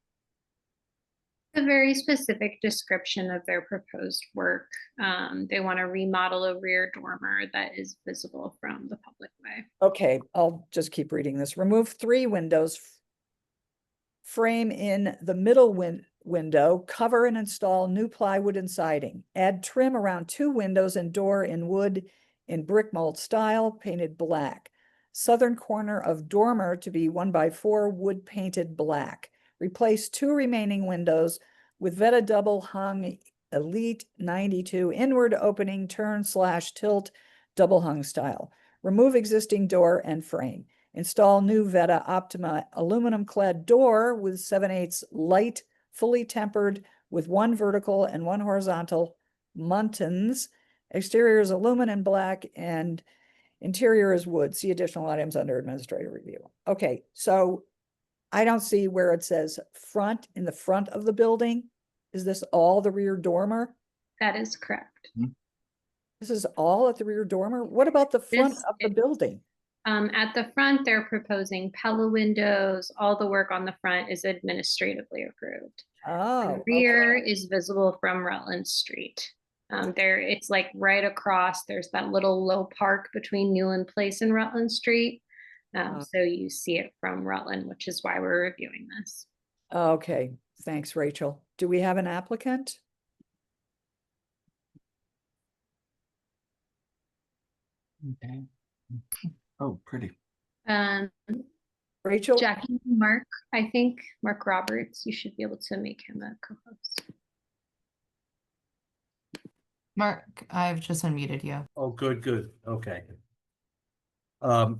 S3: A very specific description of their proposed work. They want to remodel a rear dormer that is visible from the public way.
S2: Okay, I'll just keep reading this. Remove 3 windows. Frame in the middle window, cover and install new plywood and siding. Add trim around 2 windows and door in wood in brick mold style, painted black. Southern corner of dormer to be 1x4 wood painted black. Replace 2 remaining windows with Vetta Double Hung Elite 92 inward opening turn/tilt double hung style. Remove existing door and frame. Install new Vetta Optima aluminum clad door with 7/8 light, fully tempered with 1 vertical and 1 horizontal muntins. Exterior is aluminum black and interior is wood. See additional items under administrative review. Okay, so I don't see where it says front in the front of the building. Is this all the rear dormer?
S3: That is correct.
S2: This is all at the rear dormer? What about the front
S3: This
S2: of the building?
S3: At the front, they're proposing Pella windows. All the work on the front is administratively approved.
S2: Oh,
S3: The rear
S2: okay.
S3: is visible from Rutland Street. It's like right across, there's that little low park between Newland Place and Rutland Street. So you see it from Rutland, which is why we're reviewing this.
S2: Okay, thanks, Rachel. Do we have an applicant?
S6: Okay. Oh, pretty.
S2: Rachel?
S3: Jackie, Mark, I think, Mark Roberts, you should be able to make him a co-host.
S1: Mark, I've just unmuted you.
S9: Oh, good. Okay.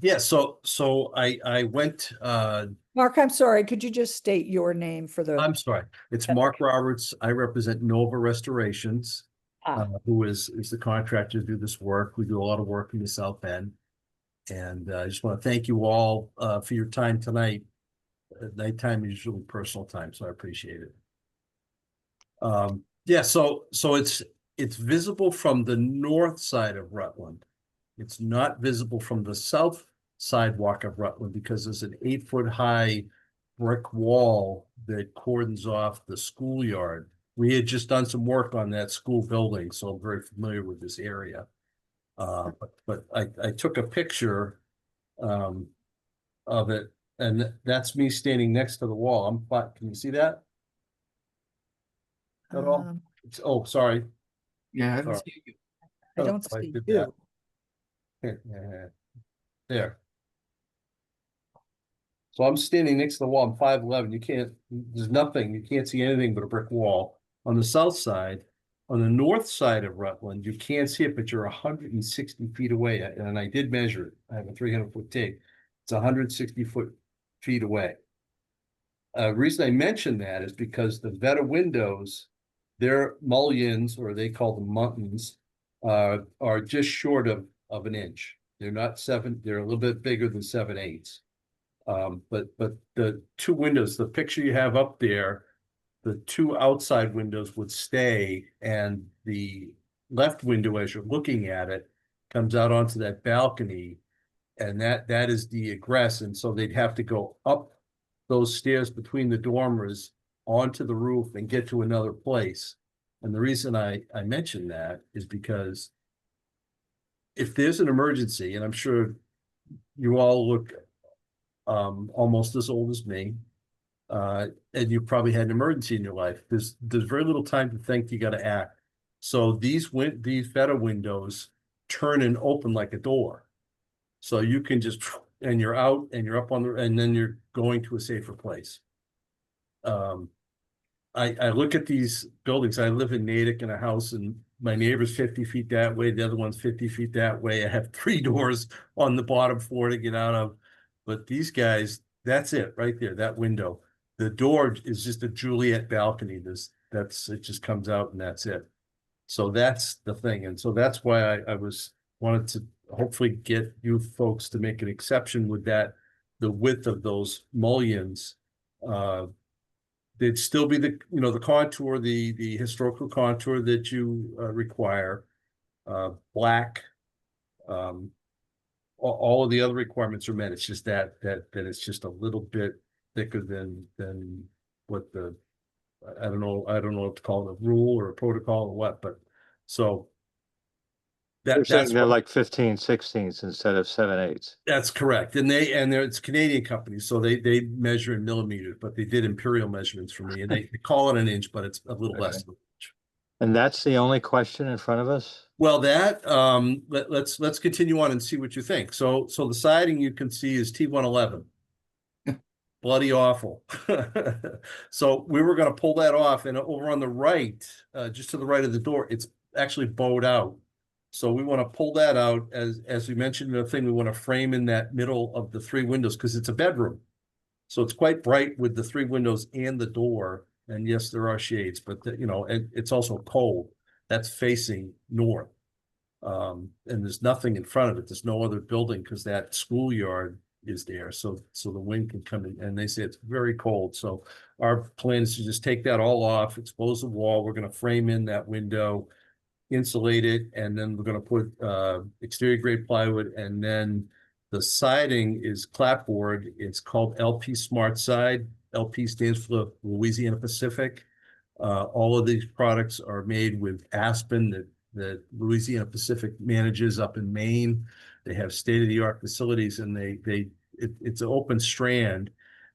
S9: Yeah, so I went,
S2: Mark, I'm sorry, could you just state your name for the?
S9: I'm sorry, it's Mark Roberts. I represent Nova Restorations, who is the contractor to do this work. We do a lot of work in the South End. And I just want to thank you all for your time tonight. Nighttime is usually personal time, so I appreciate it. Yeah, so it's visible from the north side of Rutland. It's not visible from the south sidewalk of Rutland because there's an 8-foot high brick wall that cordons off the schoolyard. We had just done some work on that school building, so I'm very familiar with this area. But I took a picture of it, and that's me standing next to the wall. Can you see that at all? Oh, sorry.
S6: Yeah, I don't
S9: Sorry.
S6: see you.
S2: I don't
S9: I
S2: see
S9: did
S2: you.
S9: that. Here. There. So I'm standing next to the wall. I'm 5'11". There's nothing. You can't see anything but a brick wall. On the south side, on the north side of Rutland, you can't see it, but you're 160 feet away. And I did measure it. I have a 300-foot tape. It's 160 feet away. Reason I mention that is because the Vetta windows, their mullions, or they call them muntins, are just short of an inch. They're not 7. They're a little bit bigger than 7/8. But the 2 windows, the picture you have up there, the 2 outside windows would stay, and the left window, as you're looking at it, comes out onto that balcony, and that is the egress, and so they'd have to go up those stairs between the dormers onto the roof and get to another place. And the reason I mention that is because if there's an emergency, and I'm sure you all look almost as old as me, and you probably had an emergency in your life. There's very little time to think, you got to act. So these Vetta windows turn and open like a door. So you can just, and you're out and you're up on the, and then you're going to a safer place. I look at these buildings. I live in Natick in a house, and my neighbor's 50 feet that way. The other one's 50 feet that way. I have 3 doors on the bottom floor to get out of. But these guys, that's it right there, that window. The door is just a Juliet balcony. It just comes out and that's it. So that's the thing. And so that's why I wanted to hopefully get you folks to make an exception with that, the width of those mullions. They'd still be the contour, the historical contour that you require, black. All of the other requirements are met. It's just that it's just a little bit thicker than what the, I don't know what to call it, a rule or a protocol or what, but so
S5: You're saying they're like 15/16 instead of 7/8.
S9: That's correct. And it's a Canadian company, so they measure in millimeters, but they did imperial measurements for me, and they call it an inch, but it's a little less than an inch.
S5: And that's the only question in front of us?
S9: Well, that let's continue on and see what you think. So the siding you can see is T111. Bloody awful. So we were going to pull that off, and over on the right, just to the right of the door, it's actually bowed out. So we want to pull that out, as we mentioned in the thing. We want to frame in that middle of the 3 windows because it's a bedroom. So it's quite bright with the 3 windows and the door. And yes, there are shades, but it's also cold. That's facing north. And there's nothing in front of it. There's no other building because that schoolyard is there. So the wind can come in, and they say it's very cold. So our plan is to just take that all off, expose the wall. We're going to frame in that window, insulate it, and then we're going to put exterior grade plywood, and then the siding is clapboard. It's called LP Smart Side. LP stands for the Louisiana Pacific. All of these products are made with aspen that Louisiana Pacific manages up in Maine. They have state-of-the-art facilities, and it's an open strand,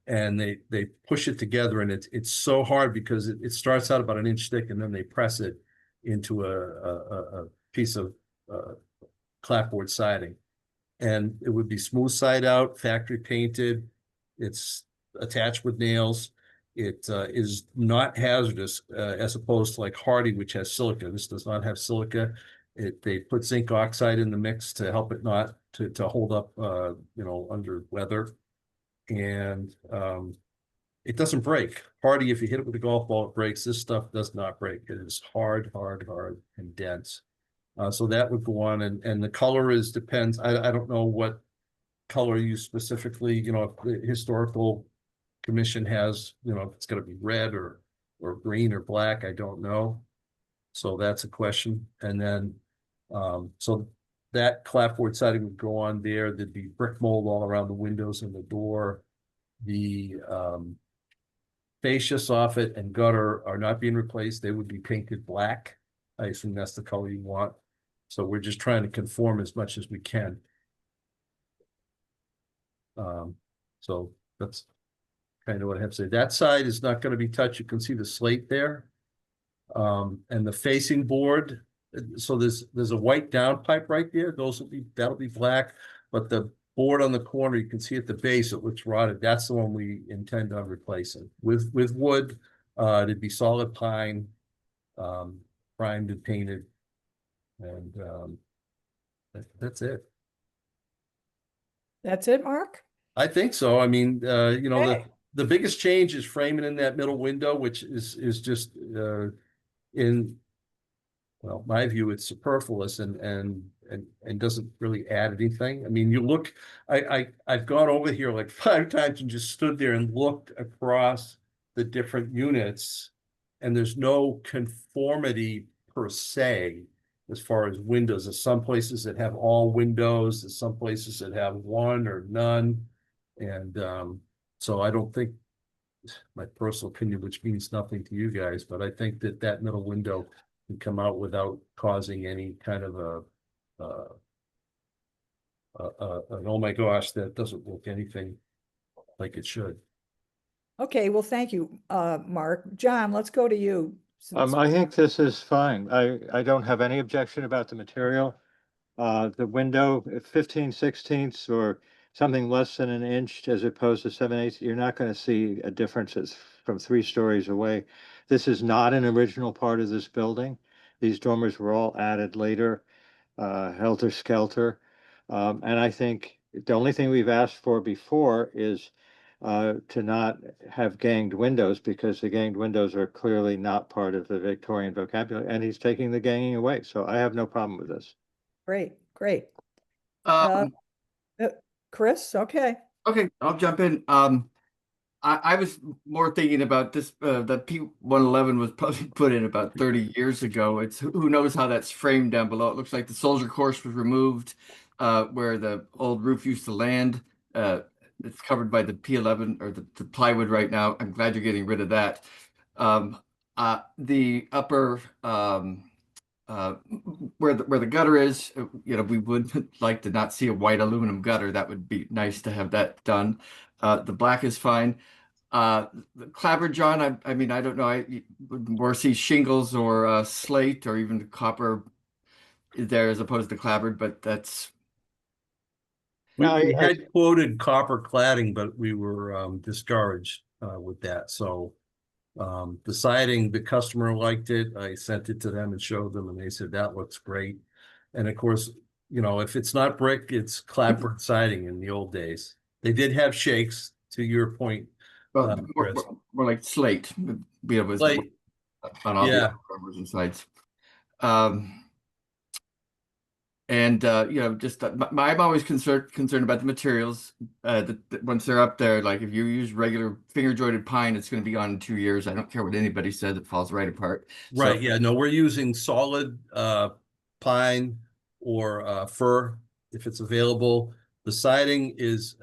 S9: and they push it together, and it's so hard because it starts out about an inch thick, and then they press it into a piece of clapboard siding, and it would be smooth side out, factory painted. It's attached with nails. It is not hazardous as opposed to like Hardy, which has silica. This does not have silica. They put zinc oxide in the mix to help it not to hold up under weather, and it doesn't break. Hardy, if you hit it with a golf ball, it breaks. This stuff does not break. It is hard, and dense. So that would go on, and the color depends. I don't know what color you specifically, if the historical commission has, if it's going to be red or green or black, I don't know. So that's a question. And then, so that clapboard siding would go on there. There'd be brick mold all around the windows and the door. The fascia, soffit, and gutter are not being replaced. They would be painted black. I assume that's the color you want. So we're just trying to conform as much as we can. So that's kind of what I have to say. That side is not going to be touched. You can see the slate there. And the facing board, so there's a white downpipe right there. That'll be black, but the board on the corner, you can see at the base, it looks rotted. That's the one we intend on replacing. With wood, it'd be solid pine, primed and painted, and that's it.
S2: That's it, Mark?
S9: I think so. I mean,
S2: Okay.
S9: the biggest change is framing in that middle window, which is just in, well, my view, it's superfluous and doesn't really add anything. I mean, you look, I've gone over here like 5 times and just stood there and looked across the different units, and there's no conformity per se as far as windows. There's some places that have all windows, there's some places that have one or none. And so I don't think, my personal opinion, which means nothing to you guys, but I think that middle window can come out without causing any kind of an oh my gosh, that doesn't look anything like it should.
S2: Okay, well, thank you, Mark. John, let's go to you.
S5: I think this is fine. I don't have any objection about the material. The window, if 15/16 or something less than an inch as opposed to 7/8, you're not going to see a difference from 3 stories away. This is not an original part of this building. These dormers were all added later, helter skelter. And I think the only thing we've asked for before is to not have ganged windows, because the ganged windows are clearly not part of the Victorian vocabulary, and he's taking the ganging away. So I have no problem with this.
S2: Great, great. Uh,
S6: Um,
S2: Chris, okay.
S6: okay, I'll jump in. I was more thinking about this, that P111 was probably put in about 30 years ago. It's who knows how that's framed down below. It looks like the soldier course was removed, where the old roof used to land. It's covered by the P11 or the plywood right now. I'm glad you're getting rid of that. The upper, where the gutter is, we would like to not see a white aluminum gutter. That would be nice to have that done. The black is fine. The clapboard, John, I mean, I don't know. I would more see shingles or slate or even copper there as opposed to clapboard, but that's.
S9: We had quoted copper cladding, but we were discouraged with that. So the siding, the customer liked it. I sent it to them and showed them, and they said that looks great. And of course, if it's not brick, it's clapboard siding in the old days. They did have shakes, to your point.
S6: Well,
S9: Chris.
S6: more like slate, with
S9: Slate.
S6: on all
S9: Yeah.
S6: the corners and sides. And just I'm always concerned about the materials. That once they're up there, like if you use regular finger jointed pine, it's going to be on in 2 years. I don't care what anybody says; it falls right apart.
S9: Right.
S6: So,
S9: Yeah. No, we're using solid pine or fir if it's available. The siding is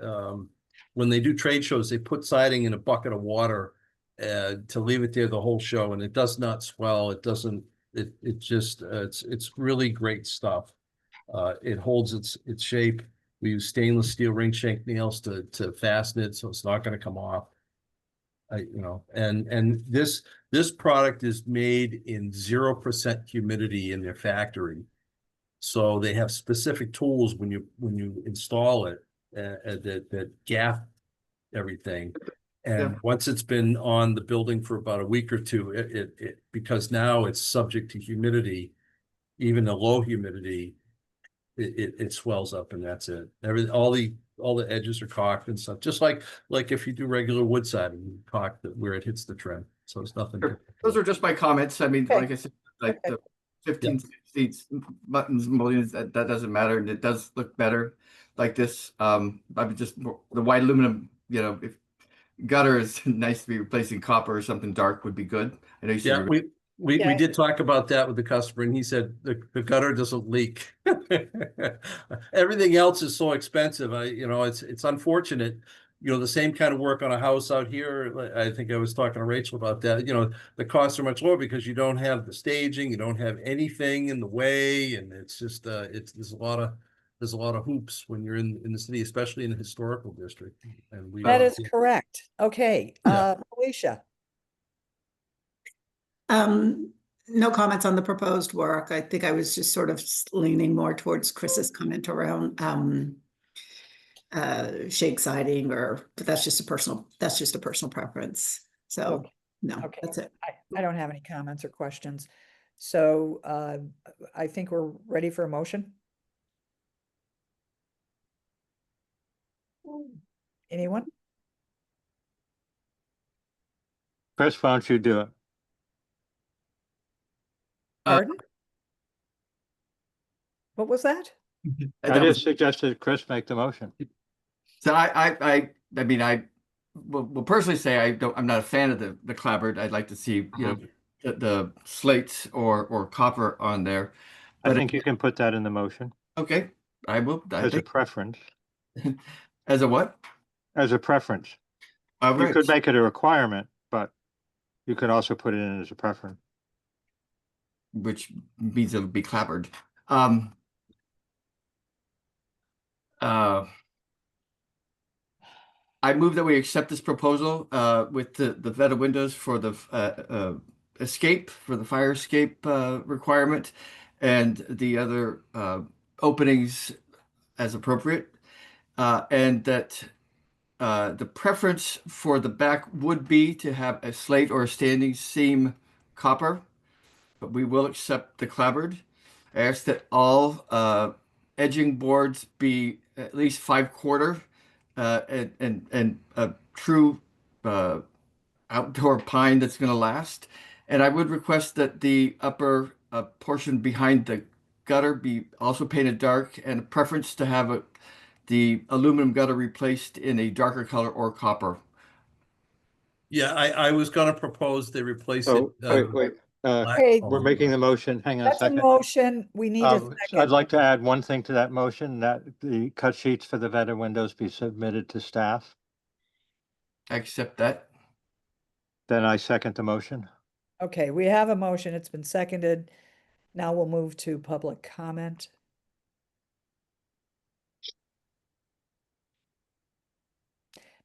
S9: when they do trade shows, they put siding in a bucket of water to leave it there the whole show, and it does not swell. It doesn't. It just it's really great stuff. It holds its shape. We use stainless steel ring shank nails to fasten it, so it's not going to come off. And this product is made in 0% humidity in their factory. So they have specific tools when you install it that gap everything. And
S6: yeah.
S9: once it's been on the building for about a week or two, it because now it's subject to humidity, even a low humidity, it swells up, and that's it. All the edges are caulked and stuff, just like if you do regular wood siding, you caulk where it hits the trim. So it's nothing.
S6: Sure. Those are just my comments. I mean,
S2: Okay.
S6: like I said, like the 15 seats, buttons, mullions, that doesn't matter, and it does look better like this. I would just the white aluminum, if gutter is nice to be replacing copper or something dark would be good. I know you said
S9: Yeah, we did talk about that with the customer, and he said the gutter doesn't leak. Everything else is so expensive. It's unfortunate. The same kind of work on a house out here. I think I was talking to Rachel about that. The costs are much lower because you don't have the staging, you don't have anything in the way, and it's just there's a lot of hoops when you're in the city, especially in the historical district. And
S2: That is correct. Okay,
S9: Yeah.
S2: Alicia.
S7: No comments on the proposed work. I think I was just sort of leaning more towards Chris's comment around shake siding, but that's just a personal preference. So
S2: Okay.
S7: no,
S2: Okay.
S7: that's it.
S2: I don't have any comments or questions. So I think we're ready for a motion. Anyone?
S5: Chris, why don't you do it?
S2: Pardon? What was that?
S5: I just suggested Chris make the motion.
S6: So I mean, I will personally say I'm not a fan of the clapboard. I'd like to see the slates or copper on there.
S5: I think you can put that in the motion.
S6: Okay, I will.
S5: As a preference.
S6: As a what?
S5: As a preference. You
S6: Right.
S5: could make it a requirement, but you could also put it in as a preference.
S6: Which means it'll be clapboard. I move that we accept this proposal with the Vetta windows for the escape, for the fire escape requirement, and the other openings as appropriate, and that the preference for the back would be to have a slate or a standing seam copper, but we will accept the clapboard. I ask that all edging boards be at least 5/4 and a true outdoor pine that's going to last. And I would request that the upper portion behind the gutter be also painted dark, and a preference to have the aluminum gutter replaced in a darker color or copper.
S9: Yeah, I was gonna propose they replace it.
S5: So, wait,
S9: black
S2: Hey,
S5: we're
S9: color.
S5: making the motion. Hang on a
S2: That's a
S5: second.
S2: motion. We need a
S5: So I'd
S2: second.
S5: like to add one thing to that motion, that the cut sheets for the Vetta windows be submitted to staff.
S6: I accept that.
S5: Then I second the motion.
S2: Okay, we have a motion. It's been seconded. Now we'll move to public comment.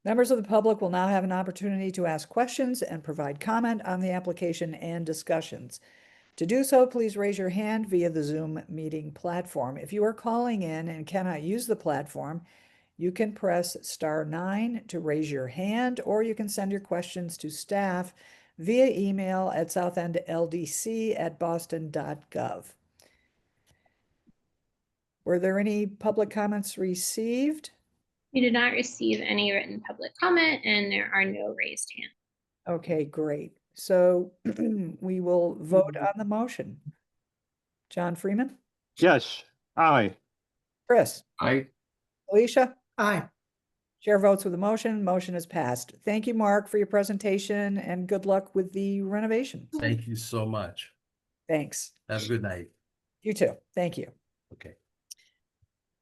S2: Members of the public will now have an opportunity to ask questions and provide comment on the application and discussions. To do so, please raise your hand via the Zoom meeting platform. If you are calling in and cannot use the platform, you can press *9 to raise your hand, or you can send your questions to staff via email at southendldc@boston.gov. Were there any public comments received?
S3: You did not receive any written public comment, and there are no raised hands.
S2: Okay, great. So we will vote on the motion. John Freeman,
S5: Yes, aye.
S2: Chris,
S6: I
S2: Alicia,
S7: Aye.
S2: chair votes with the motion. Motion is passed. Thank you, Mark, for your presentation, and good luck with the renovation.
S9: Thank you so much.
S2: Thanks.
S9: Have a good night.
S2: You too. Thank you.
S9: Okay.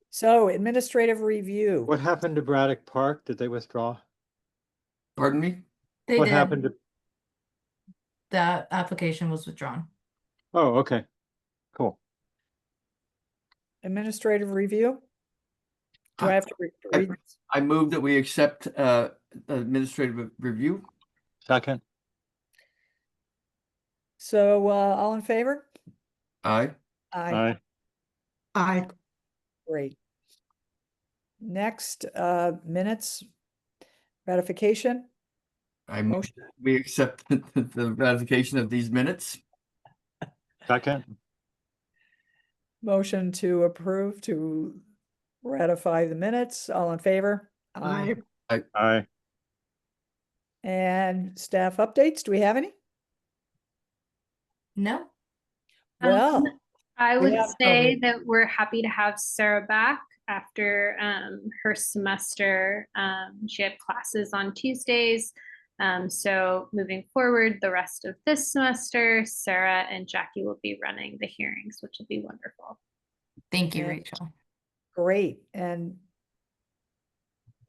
S2: So administrative review.
S5: What happened to Braddock Park? Did they withdraw?
S6: Pardon me?
S1: They
S5: What
S1: did.
S5: happened to,
S1: That application was withdrawn.
S5: oh, okay, cool.
S2: Administrative review. Do I have to read this?
S6: I move that we accept administrative review.
S5: Second,
S2: So all in favor?
S6: Aye.
S5: aye.
S7: Aye.
S2: Great. Next, minutes ratification.
S6: I move that we accept the ratification of these minutes.
S5: Second,
S2: Motion to approve to ratify the minutes. All in favor?
S7: Aye.
S5: aye.
S2: And staff updates, do we have any?
S1: No?
S2: Well,
S3: I
S2: we
S3: would
S2: have
S3: say
S2: COVID.
S3: that we're happy to have Sarah back after her semester. She had classes on Tuesdays. So moving forward, the rest of this semester, Sarah and Jackie will be running the hearings, which will be wonderful.
S1: Thank you,
S2: Yeah.
S1: Rachel.
S2: Great. And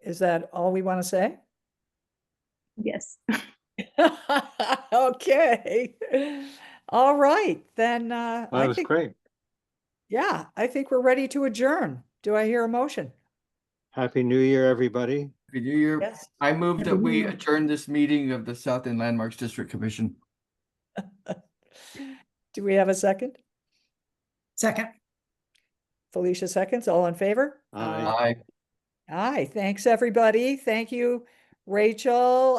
S2: is that all we want to say?
S3: Yes.
S2: Okay. All right, then
S5: That
S2: I
S5: was
S2: think,
S5: great.
S2: yeah, I think we're ready to adjourn. Do I hear a motion?
S5: Happy New Year, everybody.
S6: Happy New Year.
S2: Yes.
S6: I move that we adjourn this meeting of the South End Landmarks District Commission.
S2: Do we have a second?
S7: Second.
S2: Felicia seconds. All in favor?
S5: Aye.
S6: Aye.
S2: Aye. Thanks, everybody. Thank you, Rachel.